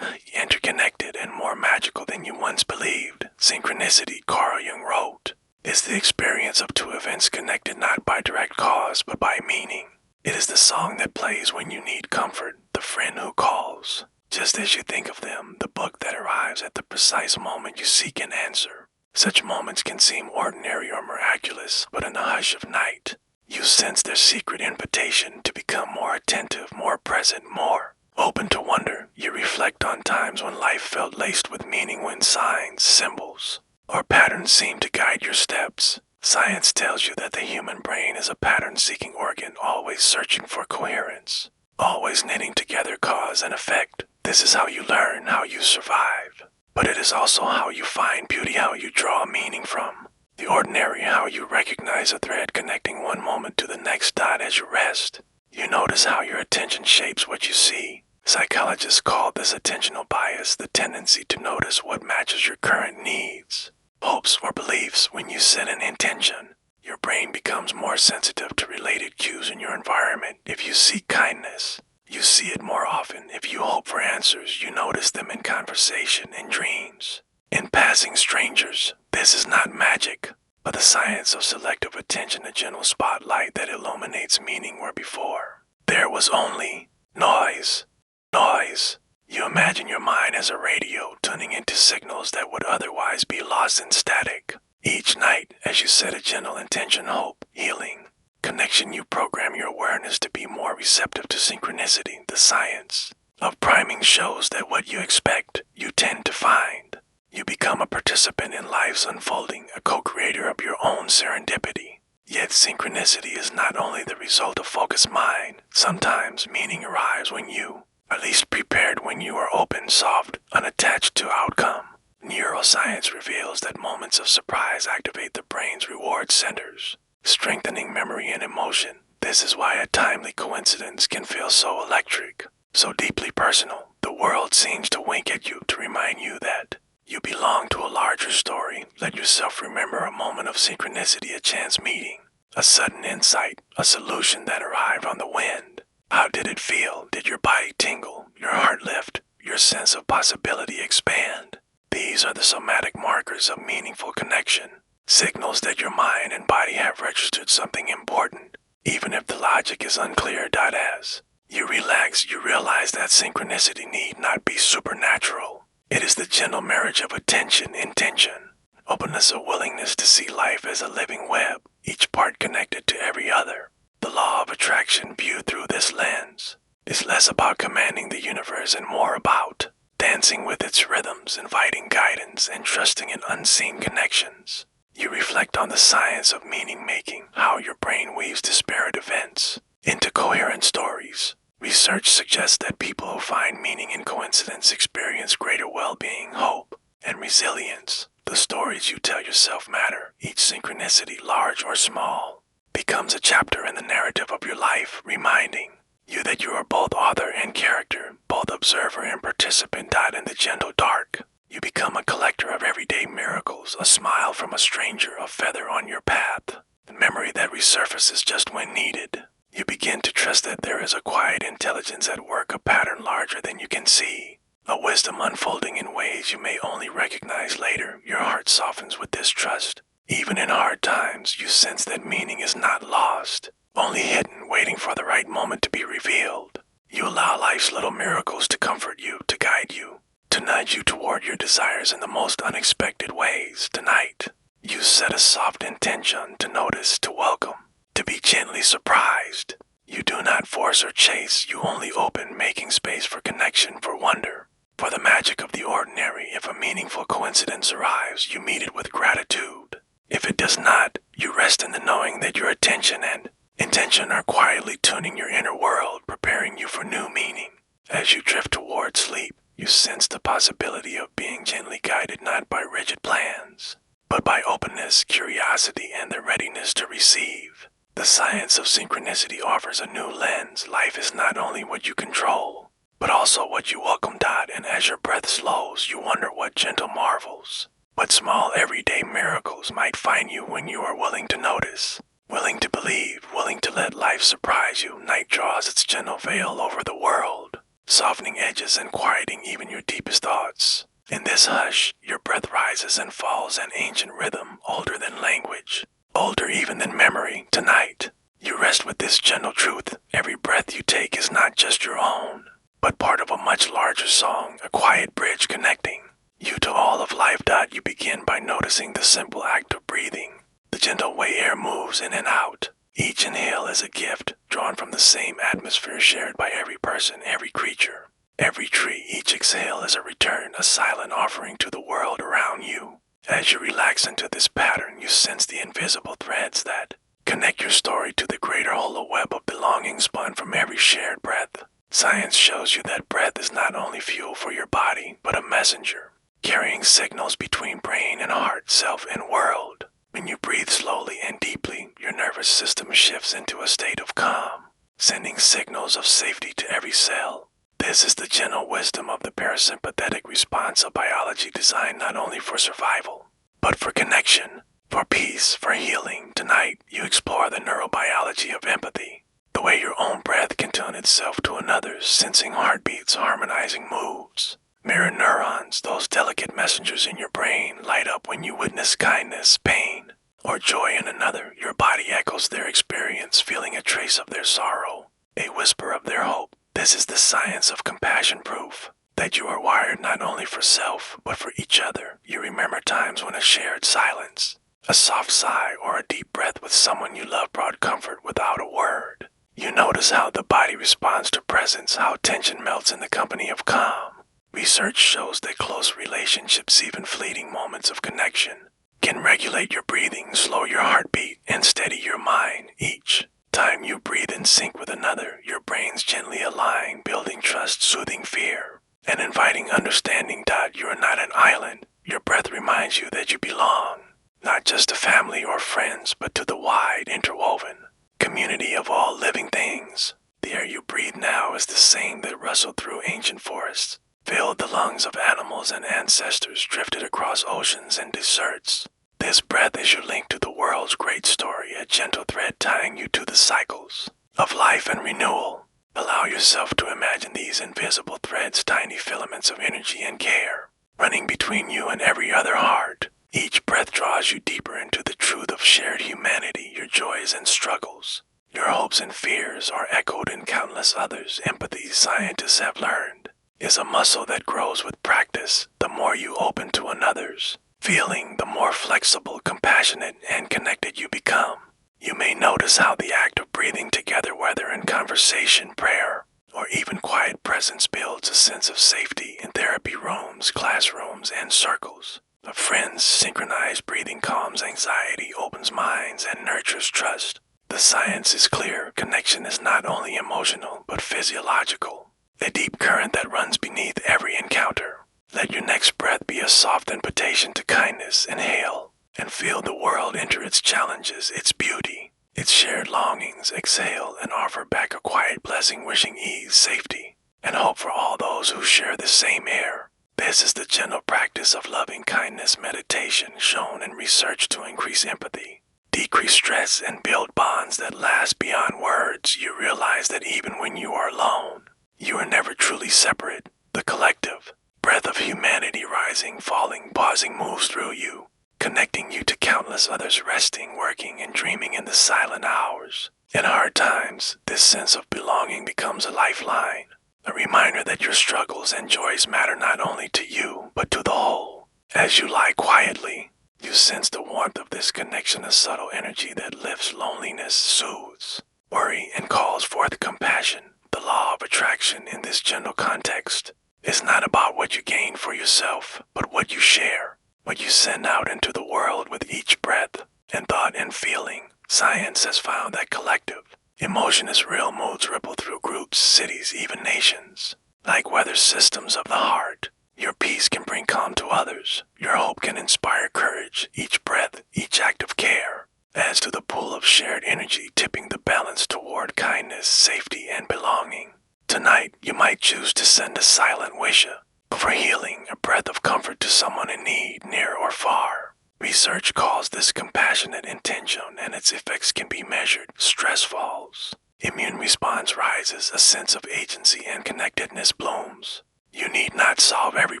interconnected, and more magical than you once believed. Synchronicity, Carl Jung wrote, is the experience of two events connected not by direct cause but by meaning. It is the song that plays when you need comfort, the friend who calls just as you think of them, the book that arrives at the precise moment you seek an answer. Such moments can seem ordinary or miraculous, but in the hush of night, you sense their secret invitation to become more attentive, more present, more open to wonder. You reflect on times when life felt laced with meaning, when signs, symbols, or patterns seem to guide your steps. Science tells you that the human brain is a pattern-seeking organ, always searching for coherence, always knitting together cause and effect. This is how you learn, how you survive. But it is also how you find beauty, how you draw meaning from the ordinary, how you recognize a thread connecting one moment to the next. As you rest, you notice how your attention shapes what you see. Psychologists call this attentional bias, the tendency to notice what matches your current needs, hopes, or beliefs. When you set an intention, your brain becomes more sensitive to related cues in your environment. If you seek kindness, you see it more often. If you hope for answers, you notice them in conversation, in dreams, in passing strangers. This is not magic, but the science of selective attention, a gentle spotlight that illuminates meaning where before there was only noise. Noise. You imagine your mind as a radio, tuning into signals that would otherwise be lost in static. Each night, as you set a gentle intention, hope, healing, connection, you program your awareness to be more receptive to synchronicity. The science of priming shows that what you expect, you tend to find. You become a participant in life's unfolding, a co-creator of your own serendipity. Yet synchronicity is not only the result of focused mind. Sometimes meaning arrives when you are least prepared, when you are open, soft, unattached to outcome. Neuroscience reveals that moments of surprise activate the brain's reward centers, strengthening memory and emotion. This is why a timely coincidence can feel so electric, so deeply personal. The world seems to wink at you to remind you that you belong to a larger story. Let yourself remember a moment of synchronicity, a chance meeting, a sudden insight, a solution that arrived on the wind. How did it feel? Did your body tingle, your heart lift, your sense of possibility expand? These are the somatic markers of meaningful connection, signals that your mind and body have registered something important, even if the logic is unclear. As you relax, you realize that synchronicity need not be supernatural. It is the gentle marriage of attention, intention, openness, a willingness to see life as a living web, each part connected to every other. The law of attraction, viewed through this lens, is less about commanding the universe and more about dancing with its rhythms, inviting guidance, and trusting in unseen connections. You reflect on the science of meaning making, how your brain weaves disparate events into coherent stories. Research suggests that people who find meaning in coincidence experience greater well-being, hope, and resilience. The stories you tell yourself matter. Each synchronicity, large or small, becomes a chapter in the narrative of your life, reminding you that you are both author and character, both observer and participant. In the gentle dark, you become a collector of everyday miracles, a smile from a stranger, a feather on your path, a memory that resurfaces just when needed. You begin to trust that there is a quiet intelligence at work, a pattern larger than you can see, a wisdom unfolding in ways you may only recognize later. Your heart softens with this trust. Even in hard times, you sense that meaning is not lost, only hidden, waiting for the right moment to be revealed. You allow life's little miracles to comfort you, to guide you, to nudge you toward your desires in the most unexpected ways. Tonight, you set a soft intention to notice, to welcome, to be gently surprised. You do not force or chase, you only open, making space for connection, for wonder, for the magic of the ordinary. If a meaningful coincidence arrives, you meet it with gratitude. If it does not, you rest in the knowing that your attention and intention are quietly tuning your inner world, preparing you for new meaning. As you drift toward sleep, you sense the possibility of being gently guided, not by rigid plans, but by openness, curiosity, and the readiness to receive. The science of synchronicity offers a new lens. Life is not only what you control, but also what you welcome. And as your breath slows, you wonder what gentle marvels, what small everyday miracles might find you when you are willing to notice, willing to believe, willing to let life surprise you. Night draws its gentle veil over the world, softening edges and quieting even your deepest thoughts. In this hush, your breath rises and falls, an ancient rhythm, older than language, older even than memory. Tonight, you rest with this gentle truth. Every breath you take is not just your own, but part of a much larger song, a quiet bridge connecting you to all of life. You begin by noticing the simple act of breathing, the gentle way air moves in and out. Each inhale is a gift, drawn from the same atmosphere shared by every person, every creature, every tree. Each exhale is a return, a silent offering to the world around you. As you relax into this pattern, you sense the invisible threads that connect your story to the greater hollow web of belonging spun from every shared breath. Science shows you that breath is not only fuel for your body, but a messenger, carrying signals between brain and heart, self and world. When you breathe slowly and deeply, your nervous system shifts into a state of calm, sending signals of safety to every cell. This is the gentle wisdom of the parasympathetic response, of biology designed not only for survival, but for connection, for peace, for healing. Tonight, you explore the neurobiology of empathy, the way your own breath can tune itself to another's, sensing heartbeats, harmonizing moods. Mirror neurons, those delicate messengers in your brain, light up when you witness kindness, pain, or joy in another. Your body echoes their experience, feeling a trace of their sorrow, a whisper of their hope. This is the science of compassion, proof that you are wired not only for self, but for each other. You remember times when a shared silence, a soft sigh, or a deep breath with someone you love brought comfort without a word. You notice how the body responds to presence, how tension melts in the company of calm. Research shows that close relationships, even fleeting moments of connection, can regulate your breathing, slow your heartbeat, and steady your mind. Each time you breathe in sync with another, your brains gently align, building trust, soothing fear, and inviting understanding. You are not an island. Your breath reminds you that you belong, not just to family or friends, but to the wide, interwoven community of all living things. The air you breathe now is the same that rustled through ancient forests, filled the lungs of animals and ancestors, drifted across oceans and deserts. This breath is your link to the world's great story, a gentle thread tying you to the cycles of life and renewal. Allow yourself to imagine these invisible threads, tiny filaments of energy and care, running between you and every other heart. Each breath draws you deeper into the truth of shared humanity. Your joys and struggles, your hopes and fears are echoed in countless others. Empathy, scientists have learned, is a muscle that grows with practice. The more you open to another's feeling, the more flexible, compassionate, and connected you become. You may notice how the act of breathing together, whether in conversation, prayer, or even quiet presence, builds a sense of safety in therapy rooms, classrooms, and circles A friend's synchronized breathing calms anxiety, opens minds, and nurtures trust. The science is clear. Connection is not only emotional, but physiological. A deep current that runs beneath every encounter. Let your next breath be a soft invitation to kindness. Inhale and feel the world enter its challenges, its beauty, its shared longings. Exhale and offer back a quiet blessing, wishing ease, safety, and hope for all those who share the same air. This is the gentle practice of loving kindness meditation, shown in research to increase empathy, decrease stress, and build bonds that last beyond words. You realize that even when you are alone, you are never truly separate. The collective breath of humanity, rising, falling, pausing, moves through you, connecting you to countless others, resting, working, and dreaming in the silent hours. In hard times, this sense of belonging becomes a lifeline, a reminder that your struggles and joys matter not only to you, but to the whole. As you lie quietly, you sense the warmth of this connection, a subtle energy that lifts loneliness, soothes worry, and calls forth compassion. The law of attraction in this gentle context is not about what you gain for yourself, but what you share, what you send out into the world with each breath and thought and feeling. Science has found that collective emotion is real. Moods ripple through groups, cities, even nations. Like weather systems of the heart, your peace can bring calm to others. Your hope can inspire courage. Each breath, each act of care adds to the pool of shared energy, tipping the balance toward kindness, safety, and belonging. Tonight, you might choose to send a silent wish for healing, a breath of comfort to someone in need, near or far. Research calls this compassionate intention, and its effects can be measured. Stress falls, immune response rises, a sense of agency and connectedness blooms. You need not solve every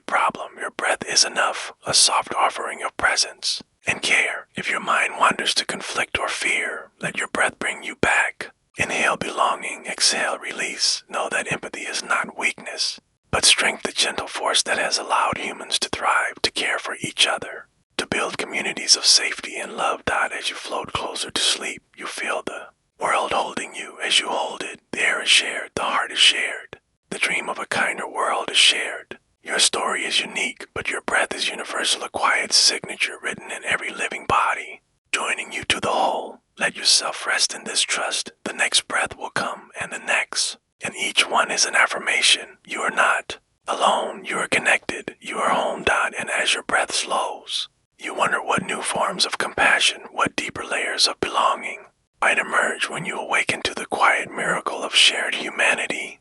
problem. Your breath is enough, a soft offering of presence and care. If your mind wanders to conflict or fear, let your breath bring you back. Inhale belonging, exhale release. Know that empathy is not weakness, but strength, the gentle force that has allowed humans to thrive, to care for each other, to build communities of safety and love. As you float closer to sleep, you feel the world holding you. As you hold it, the air is shared, the heart is shared. The dream of a kinder world is shared. Your story is unique, but your breath is universal, a quiet signature written in every living body, joining you to the whole. Let yourself rest in this trust. The next breath will come, and the next, and each one is an affirmation. You are not alone. You are connected. You are home. And as your breath slows, you wonder what new forms of compassion, what deeper layers of belonging might emerge when you awaken to the quiet miracle of shared humanity.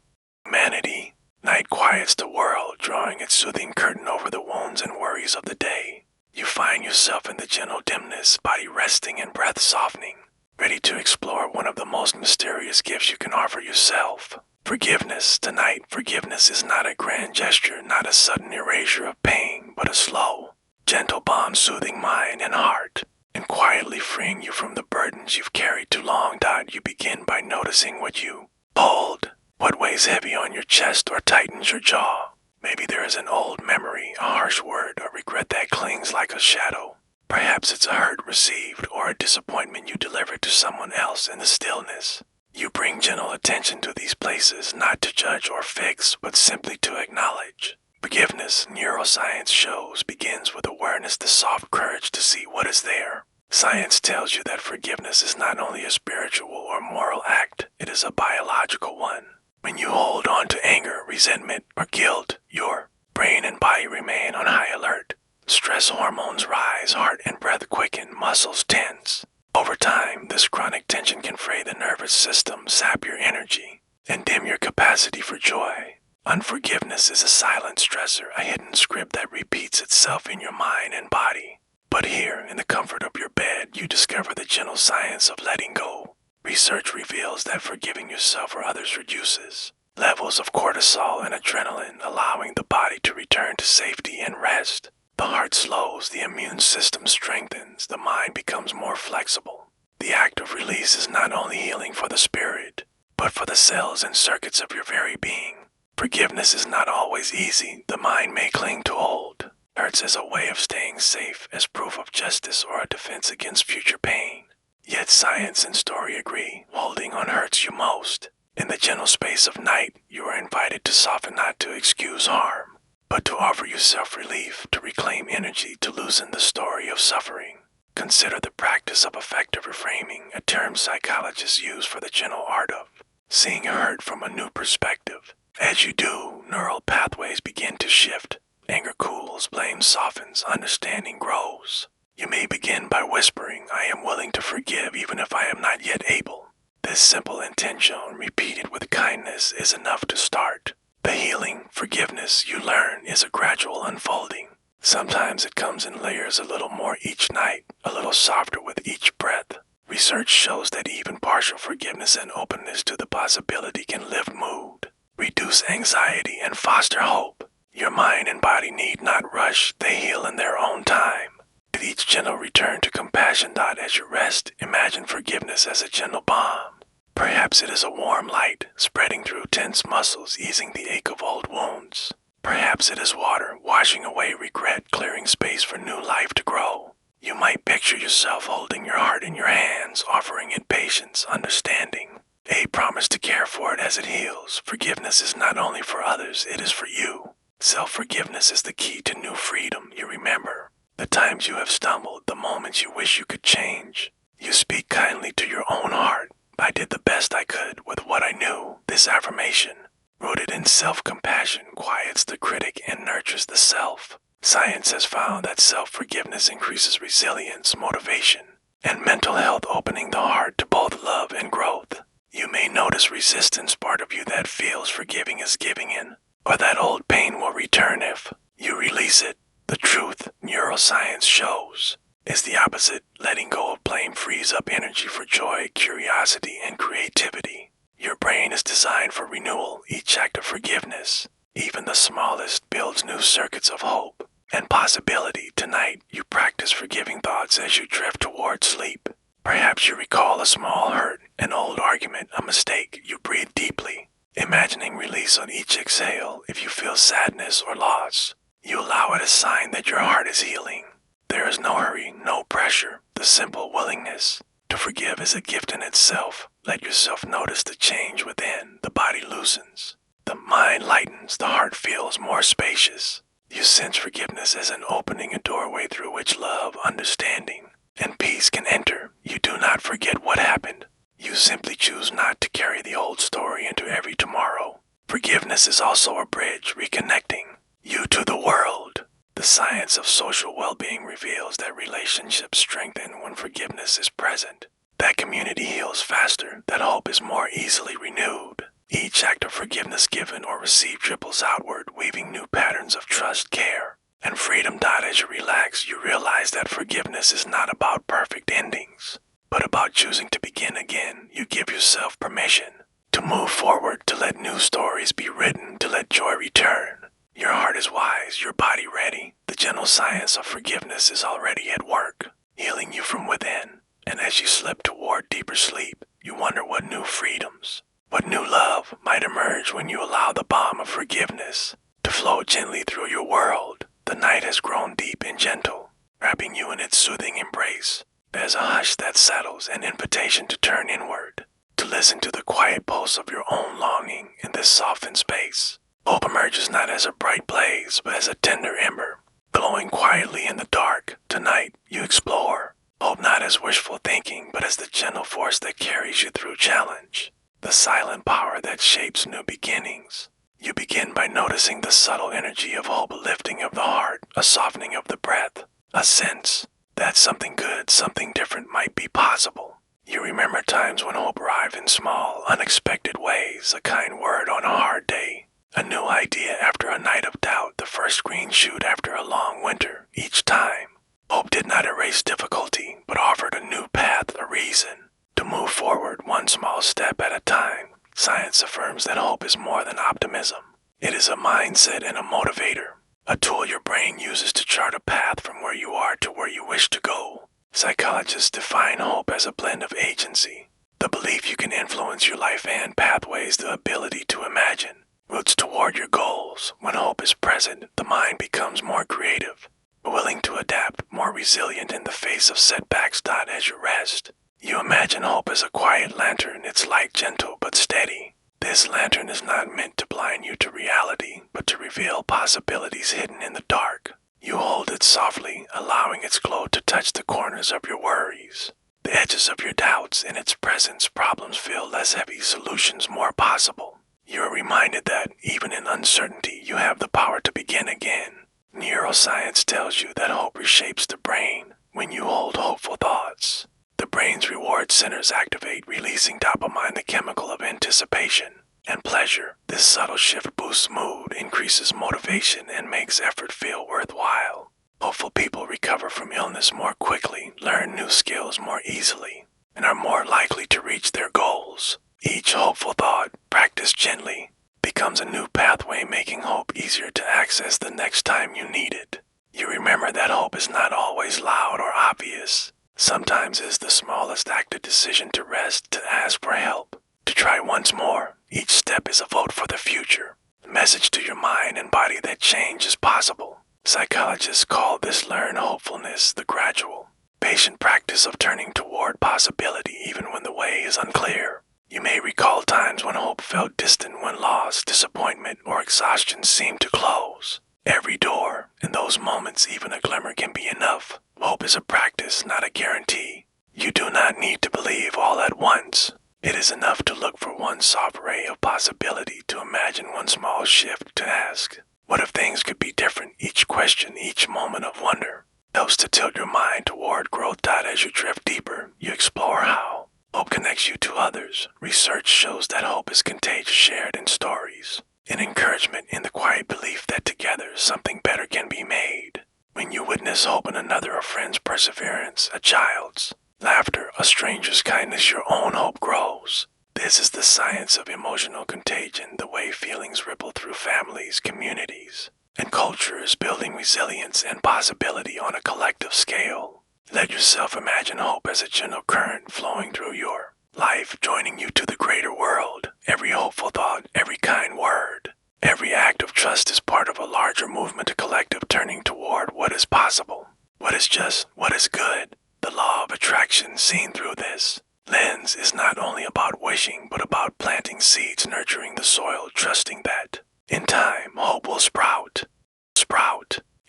Night quiets the world, drawing its soothing curtain over the wounds and worries of the day. You find yourself in the gentle dimness, body resting and breath softening, ready to explore one of the most mysterious gifts you can offer yourself. Forgiveness. Tonight, forgiveness is not a grand gesture, not a sudden erasure of pain, but a slow, gentle balm soothing mind and heart, and quietly freeing you from the burdens you've carried too long. You begin by noticing what you hold. What weighs heavy on your chest or tightens your jaw? Maybe there is an old memory, a harsh word, a regret that clings like a shadow. Perhaps it's a hurt received or a disappointment you delivered to someone else. In the stillness, you bring gentle attention to these places, not to judge or fix, but simply to acknowledge. Forgiveness, neuroscience shows, begins with awareness, the soft courage to see what is there. Science tells you that forgiveness is not only a spiritual or moral act, it is a biological one. When you hold on to anger, resentment, or guilt, your brain and body remain on high alert. Stress hormones rise, heart and breath quicken, muscles tense. Over time, this chronic tension can fray the nervous system, sap your energy, and dim your capacity for joy. Unforgiveness is a silent stressor, a hidden script that repeats itself in your mind and body. But here, in the comfort of your bed, you discover the gentle science of letting go. Research reveals that forgiving yourself or others reduces levels of cortisol and adrenaline, allowing the body to return to safety and rest. The heart slows, the immune system strengthens, the mind becomes more flexible. The act of release is not only healing for the spirit, but for the cells and circuits of your very being. Forgiveness is not always easy. The mind may cling to old hurts as a way of staying safe, as proof of justice or a defense against future pain. Yet science and story agree, holding on hurts you most. In the gentle space of night, you are invited to soften, not to excuse harm, but to offer you self-relief, to reclaim energy, to loosen the story of suffering. Consider the practice of effective reframing, a term psychologists use for the gentle art of seeing hurt from a new perspective. As you do, neural pathways begin to shift. Anger cools, blame softens, understanding grows. You may begin by whispering, "I am willing to forgive even if I am not yet able." This simple intention, repeated with kindness, is enough to start. The healing, forgiveness you learn is a gradual unfolding. Sometimes it comes in layers, a little more each night, a little softer with each breath. Research shows that even partial forgiveness and openness to the possibility can lift mood, reduce anxiety, and foster hope. Your mind and body need not rush, they heal in their own time. With each gentle return to compassion. As you rest, imagine forgiveness as a gentle balm. Perhaps it is a warm light, spreading through tense muscles, easing the ache of old wounds. Perhaps it is water, washing away regret, clearing space for new life to grow. You might picture yourself holding your heart in your hands, offering it patience, understanding, a promise to care for it as it heals. Forgiveness is not only for others, it is for you. Self-forgiveness is the key to new freedom. You remember the times you have stumbled, the moments you wish you could change. You speak kindly to your own heart. "I did the best I could with what I knew." This affirmation, rooted in self-compassion, quiets the critic and nurtures the self. Science has found that self-forgiveness increases resilience, motivation, and mental health, opening the heart to both love and growth. You may notice resistance, part of you that feels forgiving is giving in, or that old pain will return if you release it. The truth, neuroscience shows, is the opposite. Letting go of blame frees up energy for joy, curiosity, and creativity. Your brain is designed for renewal. Each act of forgiveness, even the smallest, builds new circuits of hope and possibility. Tonight, you practice forgiving thoughts as you drift toward sleep. Perhaps you recall a small hurt, an old argument, a mistake. You breathe deeply, imagining release on each exhale. If you feel sadness or loss, you allow it a sign that your heart is healing. There is no hurry, no pressure. The simple willingness to forgive is a gift in itself. Let yourself notice the change within. The body loosens, the mind lightens, the heart feels more spacious. You sense forgiveness as an opening, a doorway through which love, understanding, and peace can enter. You do not forget what happened. You simply choose not to carry the old story into every tomorrow. Forgiveness is also a bridge, reconnecting you to the world. The science of social well-being reveals that relationships strengthen when forgiveness is present, that community heals faster, that hope is more easily renewed. Each act of forgiveness given or received ripples outward, weaving new patterns of trust, care, and freedom. As you relax, you realize that forgiveness is not about perfect endings, but about choosing to begin again. You give yourself permission to move forward, to let new stories be written, to let joy return. Your heart is wise, your body ready. The gentle science of forgiveness is already at work, healing you from within. And as you slip toward deeper sleep, you wonder what new freedoms, what new love might emerge when you allow the balm of forgiveness to flow gently through your world. The night has grown deep and gentle, wrapping you in its soothing embrace. There's a hush that settles, an invitation to turn inward, to listen to the quiet pulse of your own longing in this softened space. Hope emerges not as a bright blaze, but as a tender ember, glowing quietly in the dark. Tonight, you explore hope not as wishful thinking, but as the gentle force that carries you through challenge, the silent power that shapes new beginnings. You begin by noticing the subtle energy of hope, a lifting of the heart, a softening of the breath, a sense that something good, something different might be possible. You remember times when hope arrived in small, unexpected ways, a kind word on a hard day, a new idea after a night of doubt, the first green shoot after a long winter. Each time, hope did not erase difficulty, but offered a new path, a reason to move forward one small step at a time. Science affirms that hope is more than optimism. It is a mindset and a motivator, a tool your brain uses to chart a path from where you are to where you wish to go. Psychologists define hope as a blend of agency, the belief you can influence your life and pathways, the ability to imagine routes toward your goals. When hope is present, the mind becomes more creative, willing to adapt, more resilient in the face of setbacks. As you rest, you imagine hope as a quiet lantern, its light gentle but steady. This lantern is not meant to blind you to reality, but to reveal possibilities hidden in the dark. You hold it softly, allowing its glow to touch the corners of your worries, the edges of your doubts. In its presence, problems feel less heavy, solutions more possible. You are reminded that, even in uncertainty, you have the power to begin again. Neuroscience tells you that hope reshapes the brain. When you hold hopeful thoughts, the brain's reward centers activate, releasing dopamine, the chemical of anticipation and pleasure. This subtle shift boosts mood, increases motivation, and makes effort feel worthwhile. Hopeful people recover from illness more quickly, learn new skills more easily, and are more likely to reach their goals. Each hopeful thought, practiced gently, becomes a new pathway, making hope easier to access the next time you need it. You remember that hope is not always loud or obvious. Sometimes it's the smallest active decision to rest, to ask for help, to try once more. Each step is a vote for the future, a message to your mind and body that change is possible. Psychologists call this learned hopefulness the gradual, patient practice of turning toward possibility even when the way is unclear. You may recall times when hope felt distant, when loss, disappointment, or exhaustion seemed to close every door. In those moments, even a glimmer can be enough. Hope is a practice, not a guarantee. You do not need to believe all at once. It is enough to look for one soft ray of possibility, to imagine one small shift, to ask, what if things could be different? Each question, each moment of wonder, helps to tilt your mind toward growth. As you drift deeper, you explore how hope connects you to others. Research shows that hope is contagious, shared in stories, in encouragement, in the quiet belief that together something better can be made. When you witness hope in another, a friend's perseverance, a child's laughter, a stranger's kindness, your own hope grows. This is the science of emotional contagion, the way feelings ripple through families, communities, and cultures, building resilience and possibility on a collective scale. Let yourself imagine hope as a gentle current flowing through your life, joining you to the greater world. Every hopeful thought, every kind word, every act of trust is part of a larger movement, a collective turning toward what is possible, what is just, what is good. The law of attraction, seen through this lens, is not only about wishing, but about planting seeds, nurturing the soil, trusting that in time, hope will sprout.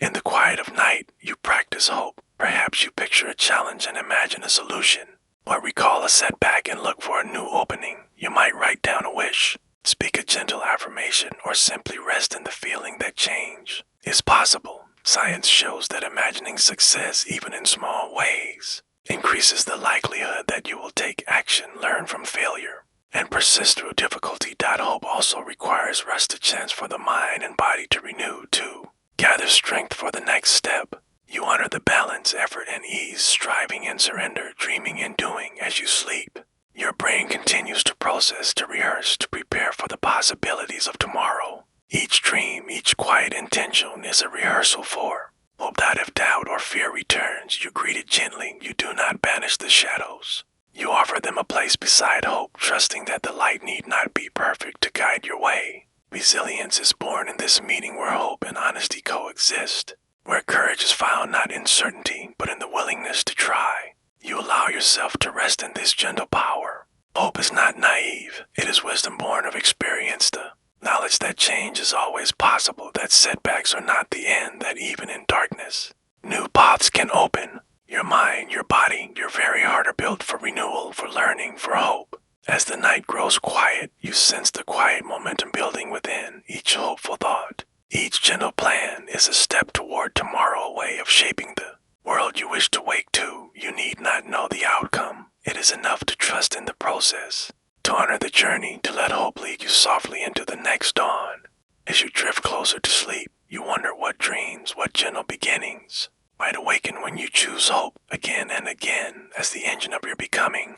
In the quiet of night, you practice hope. Perhaps you picture a challenge and imagine a solution, or recall a setback and look for a new opening. You might write down a wish, speak a gentle affirmation, or simply rest in the feeling that change is possible. Science shows that imagining success, even in small ways, increases the likelihood that you will take action, learn from failure, and persist through difficulty. Hope also requires rest, a chance for the mind and body to renew, to gather strength for the next step. You honor the balance, effort, and ease, striving and surrender, dreaming and doing. As you sleep, your brain continues to process, to rehearse, to prepare for the possibilities of tomorrow. Each dream, each quiet intention is a rehearsal for hope. That if doubt or fear returns, you greet it gently. You do not banish the shadows. You offer them a place beside hope, trusting that the light need not be perfect to guide your way. Resilience is born in this meeting where hope and honesty coexist, where courage is found not in certainty, but in the willingness to try. You allow yourself to rest in this gentle power. Hope is not naive. It is wisdom born of experience, the knowledge that change is always possible, that setbacks are not the end, that even in darkness, new paths can open. Your mind, your body, your very heart are built for renewal, for learning, for hope. As the night grows quiet, you sense the quiet momentum building within. Each hopeful thought, each gentle plan is a step toward tomorrow, a way of shaping the world you wish to wake to. You need not know the outcome. It is enough to trust in the process, to honor the journey, to let hope lead you softly into the next dawn. As you drift closer to sleep, you wonder what dreams, what gentle beginnings might awaken when you choose hope again and again as the engine of your becoming.